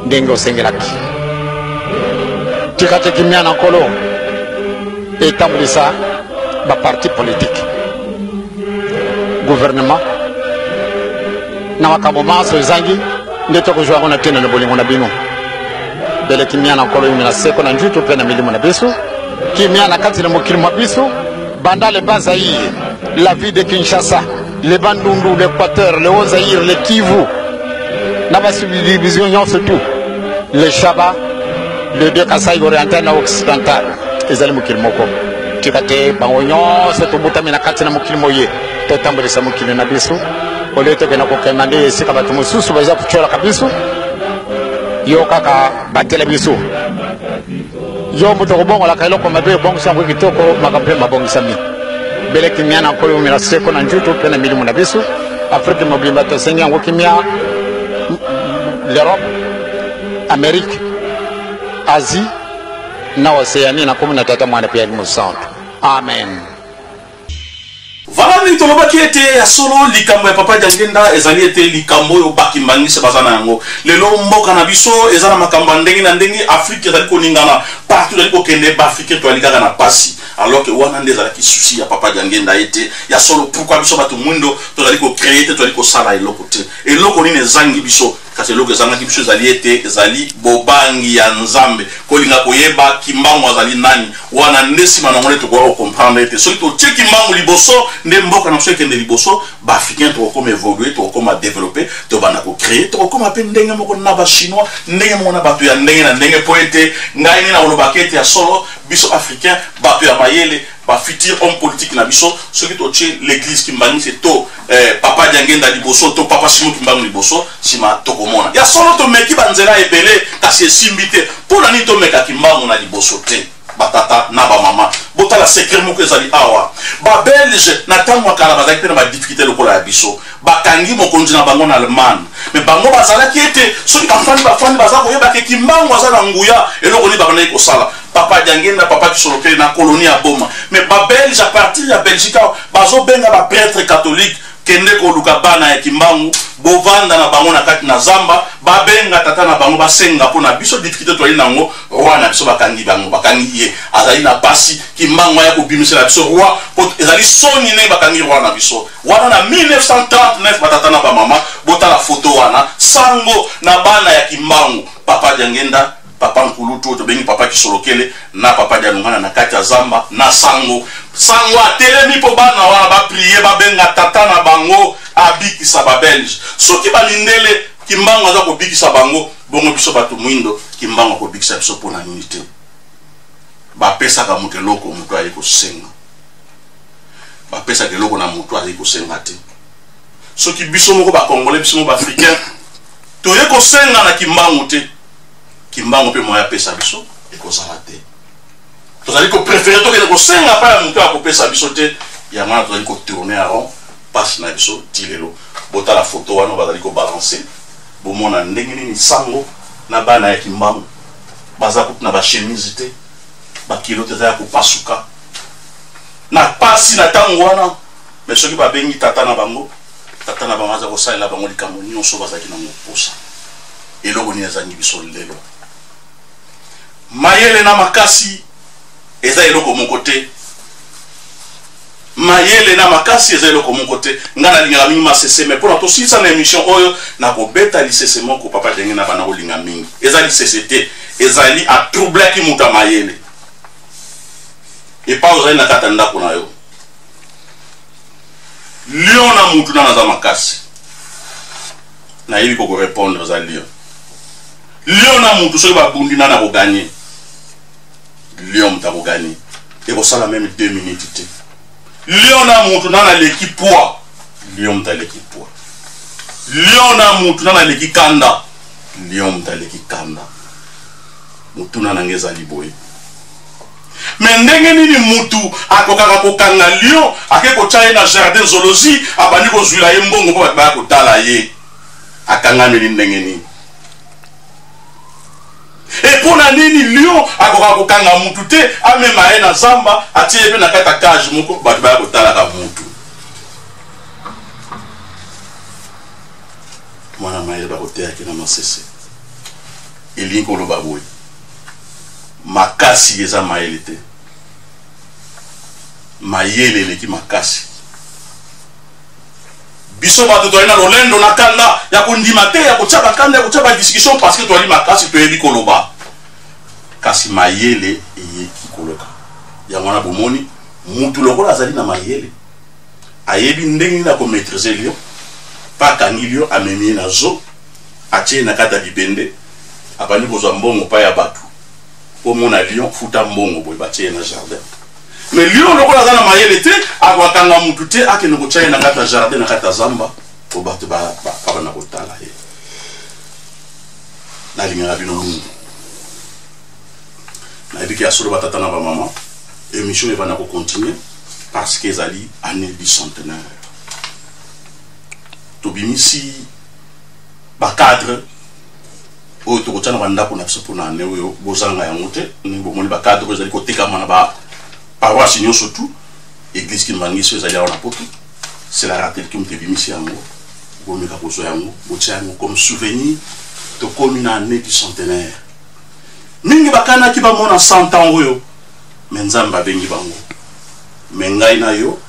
ndenge osengelaki tika te kimia na nkolo etambulisa baparti politique gouvernement na makambo manso ezangi nde tokozwa yango na tena na bolingo na bino bele kimia na nkolo yumi na seko na njuto mpe na milimo na biso kimia na kati na mokili mwa biso banda le Bas-Zaïre, la ville de Kinshasa, le Bandundu, l'Équateur, le Haut-Zaïre, le Kivu, la subdivision surtout, le Chaba, le deux Kasaï oriental et occidental, les Alimokil Moko. tika te bango nyonso tobutamina kati na mokili moye totambulisa mokili na biso ole tokenda kokenda nde esika bato mosusu baza kotolaka biso yo kaka batela biso yo moto kobongolaka eloko mabe ebongisa yango kitoko makambo mabongisami bele kimia na nkolo mumila seko na njutu mpe na milimu na biso afrique mobimba tosengi yango kimia l'Europe, Amérique, Asie, na Océanie na komi na tata mwana pia ni musantu. Amen. Voilà ni toloba ki ete ya solo likambo ya Papa Diangenda ezali ete likambo yo bakimbangise bazana yango. Lelo mboka na biso ezana makambo ndenge na ndenge Afrique ezali koningana partout ezali kokende ba Afrique to alikaka na pasi. Alors que wana ndeza la ki souci ya Papa Diangenda ete ya solo pourquoi biso bato mundo to zali ko créer te to zali ko sala eloko te. Eloko ni nezangi biso kasi eloko ezanga ki biso ezali ete ezali bobangi ya nzambe kolinga koyeba kimbango azali nani wana ndesima na ngone to ko comprendre ete soki to tie kimbango liboso nde mboka na biso ekende liboso ba africain to ko évoluer to ko développer to bana ko créer to ko pe ndenge moko na ba chinois ndenge moko na bato ya ndenge na ndenge po ete ngai ni na olobakete ya solo biso africain bato ya mayele ba futur homme politique na biso soki to tie l'église kimbangi c'est to Papa Diangenda liboso to Papa Simon Kimbangu liboso sima to komona ya solo to meki banzela ebele kasi esimbite pona ni to meka kimbangu na liboso te batata na ba mama botala secret moko ezali awa ba belge na tango akala bazaki na ba difficulté lokola ya biso bakangi mokonzi na bango na Allemagne mais bango bazalaki ete soki bafandi baza koyeba ke kimbangu azala nguya eloko ni bakana ko sala Papa Diangenda Papa Kisolokele na colonie ya Boma mais ba belge à partir ya Belgique bazo benga ba prêtre catholique kende ko luka bana ya kimbangu bovanda na bango na kati na zamba babenga tata na bango basenga pona biso difficulté to nango roi na biso bakangi bango bakangi ye azali na pasi kimbangu ya ko bimisela biso roi po ezali soni ne bakangi roi na biso wana na 1939 batata na ba mama bota la photo wana sango na bana ya kimbangu Papa Diangenda Papa Nkulutu to bengi Papa Kisolokele na Papa Dialungana na kati ya zamba na sango atelemi po bana wana ba prier ba benga tata na bango abikisa ba belge soki balindele kimbango aza ko bikisa bango bongo biso bato mwindo kimbango ko bikisa biso pona unité ba pesa ka muteloko muto ayi ko senga ba pesa ke loko na muto ayi ko senga te soki biso moko ba congolais biso mo ba africain to ye ko senga na kimbango te kimbango pe moya pesa biso e ko salate to zali ko préférer to ke ko senga pa ya muto a ko pesa biso te ya mana to zali ko tourner à rond passe na biso tilelo bota la photo wana bazali ko balancer bo mona ndenge ni sango na bana ya kimbango baza ko na ba chemise te ba kilote za ko pasuka na pasi na tango wana mais soki ba bengi tata na bango za ko sala bango likambo nyonso bazaki na moposa eloko ni azangi biso lelo mayele na makasi eza eloko moko te mayele na makasi eza eloko moko te ngana lingaka mingi masese mais pona tosisa na émission oyo na kobeta lisese moko Papa Diangenda bana kolinga mingi eza lisese te ezali a trouble ki muta mayele et pas ozali na kata ndako na yo lion na mutu na za makasi na yebi ko répondre za lion na mutu soki babundi na ko gagner lion ta ko gagner et ko sala même 2 minutes te lion na mutu na l'équipe poids lion ta l'équipe poids lion na mutu na l'équipe kanda lion ta l'équipe kanda mutu na ngeza liboye mais ndenge nini mutu akokaka kokanga lion akeko tsaye na jardin zoologie abandi ko zwila ye mbongo po ba ko tala ye akanga meli ndenge nini et pour la nini lion akokaka kokanga mutu te amema ye na zamba atie pe na kata cage moko bato ba ko tala ka mutu mwana maye ba ko te akina masese elinko lo baboy makasi eza mayele te mayele leki makasi biso bato to ina lolendo na kanda ya kondima te ya kochaba kanda ya kochaba discussion parce que to ali makasi to yebi koloba kasi mayele eyeki koloka ya mwana bomoni mutu lokola azali na mayele ayebi ndenge na ko maîtriser lion pa kanilio amemi na zo atie na kata libende abani kozwa mbongo pa ya bato po mona lion futa mbongo boy batie na jardin mais lion lokola za na mayele te akwakanga mutu te akende kotia na kata jardin na kata zamba po bato ba na kotala ye na lingaka bino mungu na ebiki ya solo batata na bamama émission evana kocontinue parce que ezali année du centenaire tobimisi bacadre oyo tokotia na bandako na biso mpona ane oyo bozanga yango te ndenge bomoni bacadre oyo ezali kotekama na baparoisse nyonso tu église kimbangiso ezali awa na poto c'est la ratel ki moto ebimisi yango bomeka kozwa yango botia yango comme souvenir tokomi na année du centenaire mingi bakanaki bamona 100 ans oyo me nzambe abengi bango me ngai na yo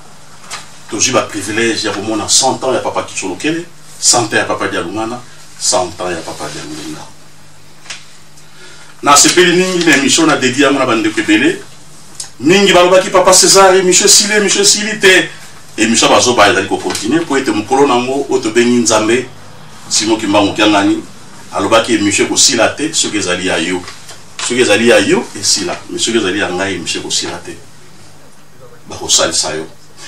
tozwi baprivilège ya komona 100 ans ya papa Kitsolokele, 100 ans ya papa Dialungana, 100 ans ya papa Diamulenga. Na sepeli mingi na émission na dédié yango na bandeko ebele mingi balobaki papa César émission sili te émission bazoba ezali kocontinue po ete mokolo nango oyo tobengi nzambe Simon Kimbangu Kiangani alobaki émission kosila te soki ezali ya yo soki ezali ya yo esila mais soki ezali ya ngai émission kosila te bakosalisa yo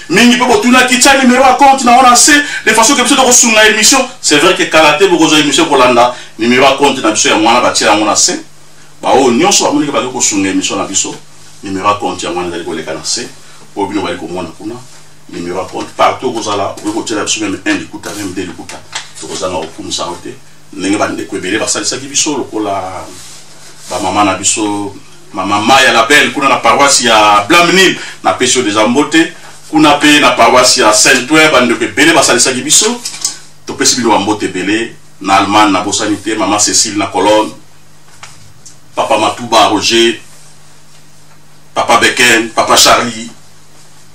mingi pe botuna kitia numéro à compte na on a assez de façon que biso tokosunga émission c'est vrai que kalate bokozwa émission kolanda numéro à compte na biso ya mwana batia yango na se bao nyonso bamoni ke baki kosunga émission na biso numéro à compte ya mwana ezali koleka na se po bino bali komona kuna numéro à compte partout kozala okoki kotiela biso même 1 likuta même 2 likuta tokozanga kokumisa yo te ndenge bandeko ebele basalisaki biso lokola bamama na biso mama Maya la Belle kuna na paroisse ya Blamnil na pesio des Ambote kuna pe na paroisse ya Saint-Ouen bandeko ebele basalisaki biso topesi bino bambote ebele na Allemagne na bosanité mama Cécile na Cologne papa Matouba Roger papa Beken papa Charlie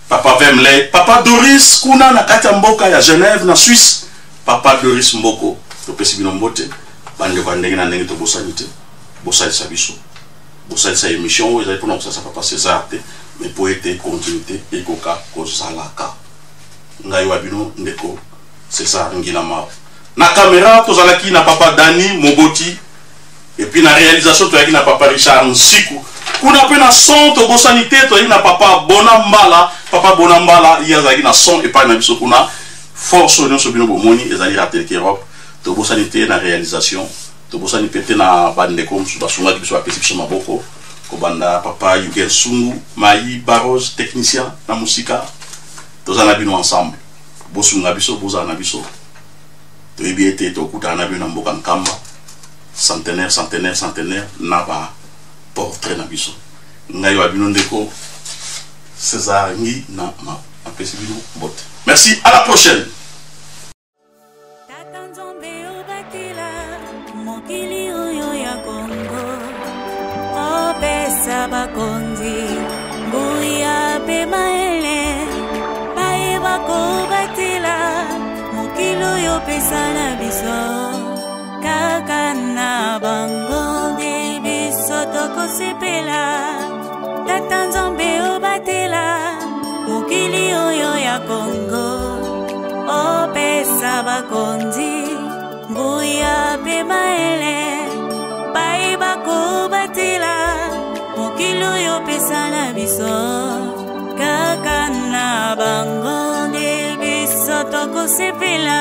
papa Vemle papa Doris kuna na kati ya mboka ya Genève na Suisse papa Doris Mboko topesi bino mbote bandeko ndenge na ndenge to bosanité bosalisa biso bosalisa émission oyo ezali mpona kosala papa César te mais po ete continuité ekoka kozalaka ngai wa bino ndeko César Ngina Mao na caméra tozalaki na papa Dani Moboti et puis na réalisation toyaki na papa Richard Nsiku kuna pe na son to bosanité toyaki na papa Bonambala iya azalaki na son epai na biso kuna force nyonso bino bomoni ezali rateleki Europe to bosanité na réalisation tobosani pete na bandeko musu basungaki biso bapesi biso maboko kobanda papa Yugen Sungu Mayi Barros technicien na musika tozana bino ensemble bosunga biso bozana na biso toyebi ete tokutana na bino na mboka nkamba centenaire na ba portrait na biso ngai wa bino ndeko César Ngi na ma apesi bino bote merci à la prochaine. Bakondi Buya pe maele Bae bako batila Mokilo yo pesa na biso Kaka na bango de biso toko sepela Tata nzambe o batila Mokili oyo ya Kongo O pesa bakondi Buya pe maele Bae bako batila Mokilo yo pesa na biso Kaka na bango de biso toko sepela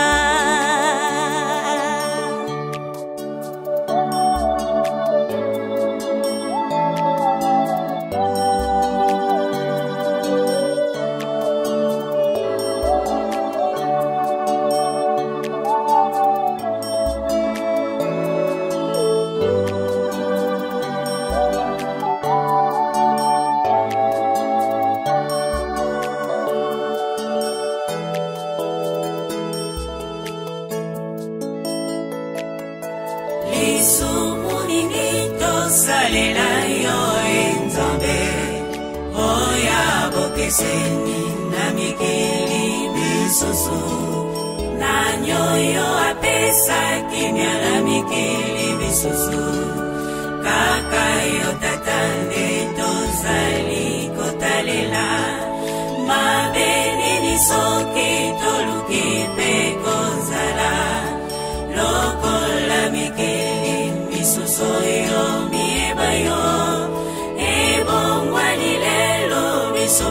Seni na mikili bisusu na nyoyo apesa kimya na mikili bisusu kaka yo tatande tozali kotalela mabeni ni soki toluki pe kozala lokola mikili bisusu yo mieba yo ebongwani lelo biso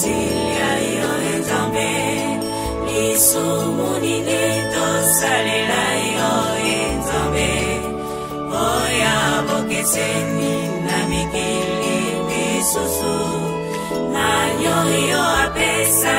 masilia yo enzambe lisumu nini tosalela yo enzambe oya bokeseni na mikili misusu nanyo yo apesa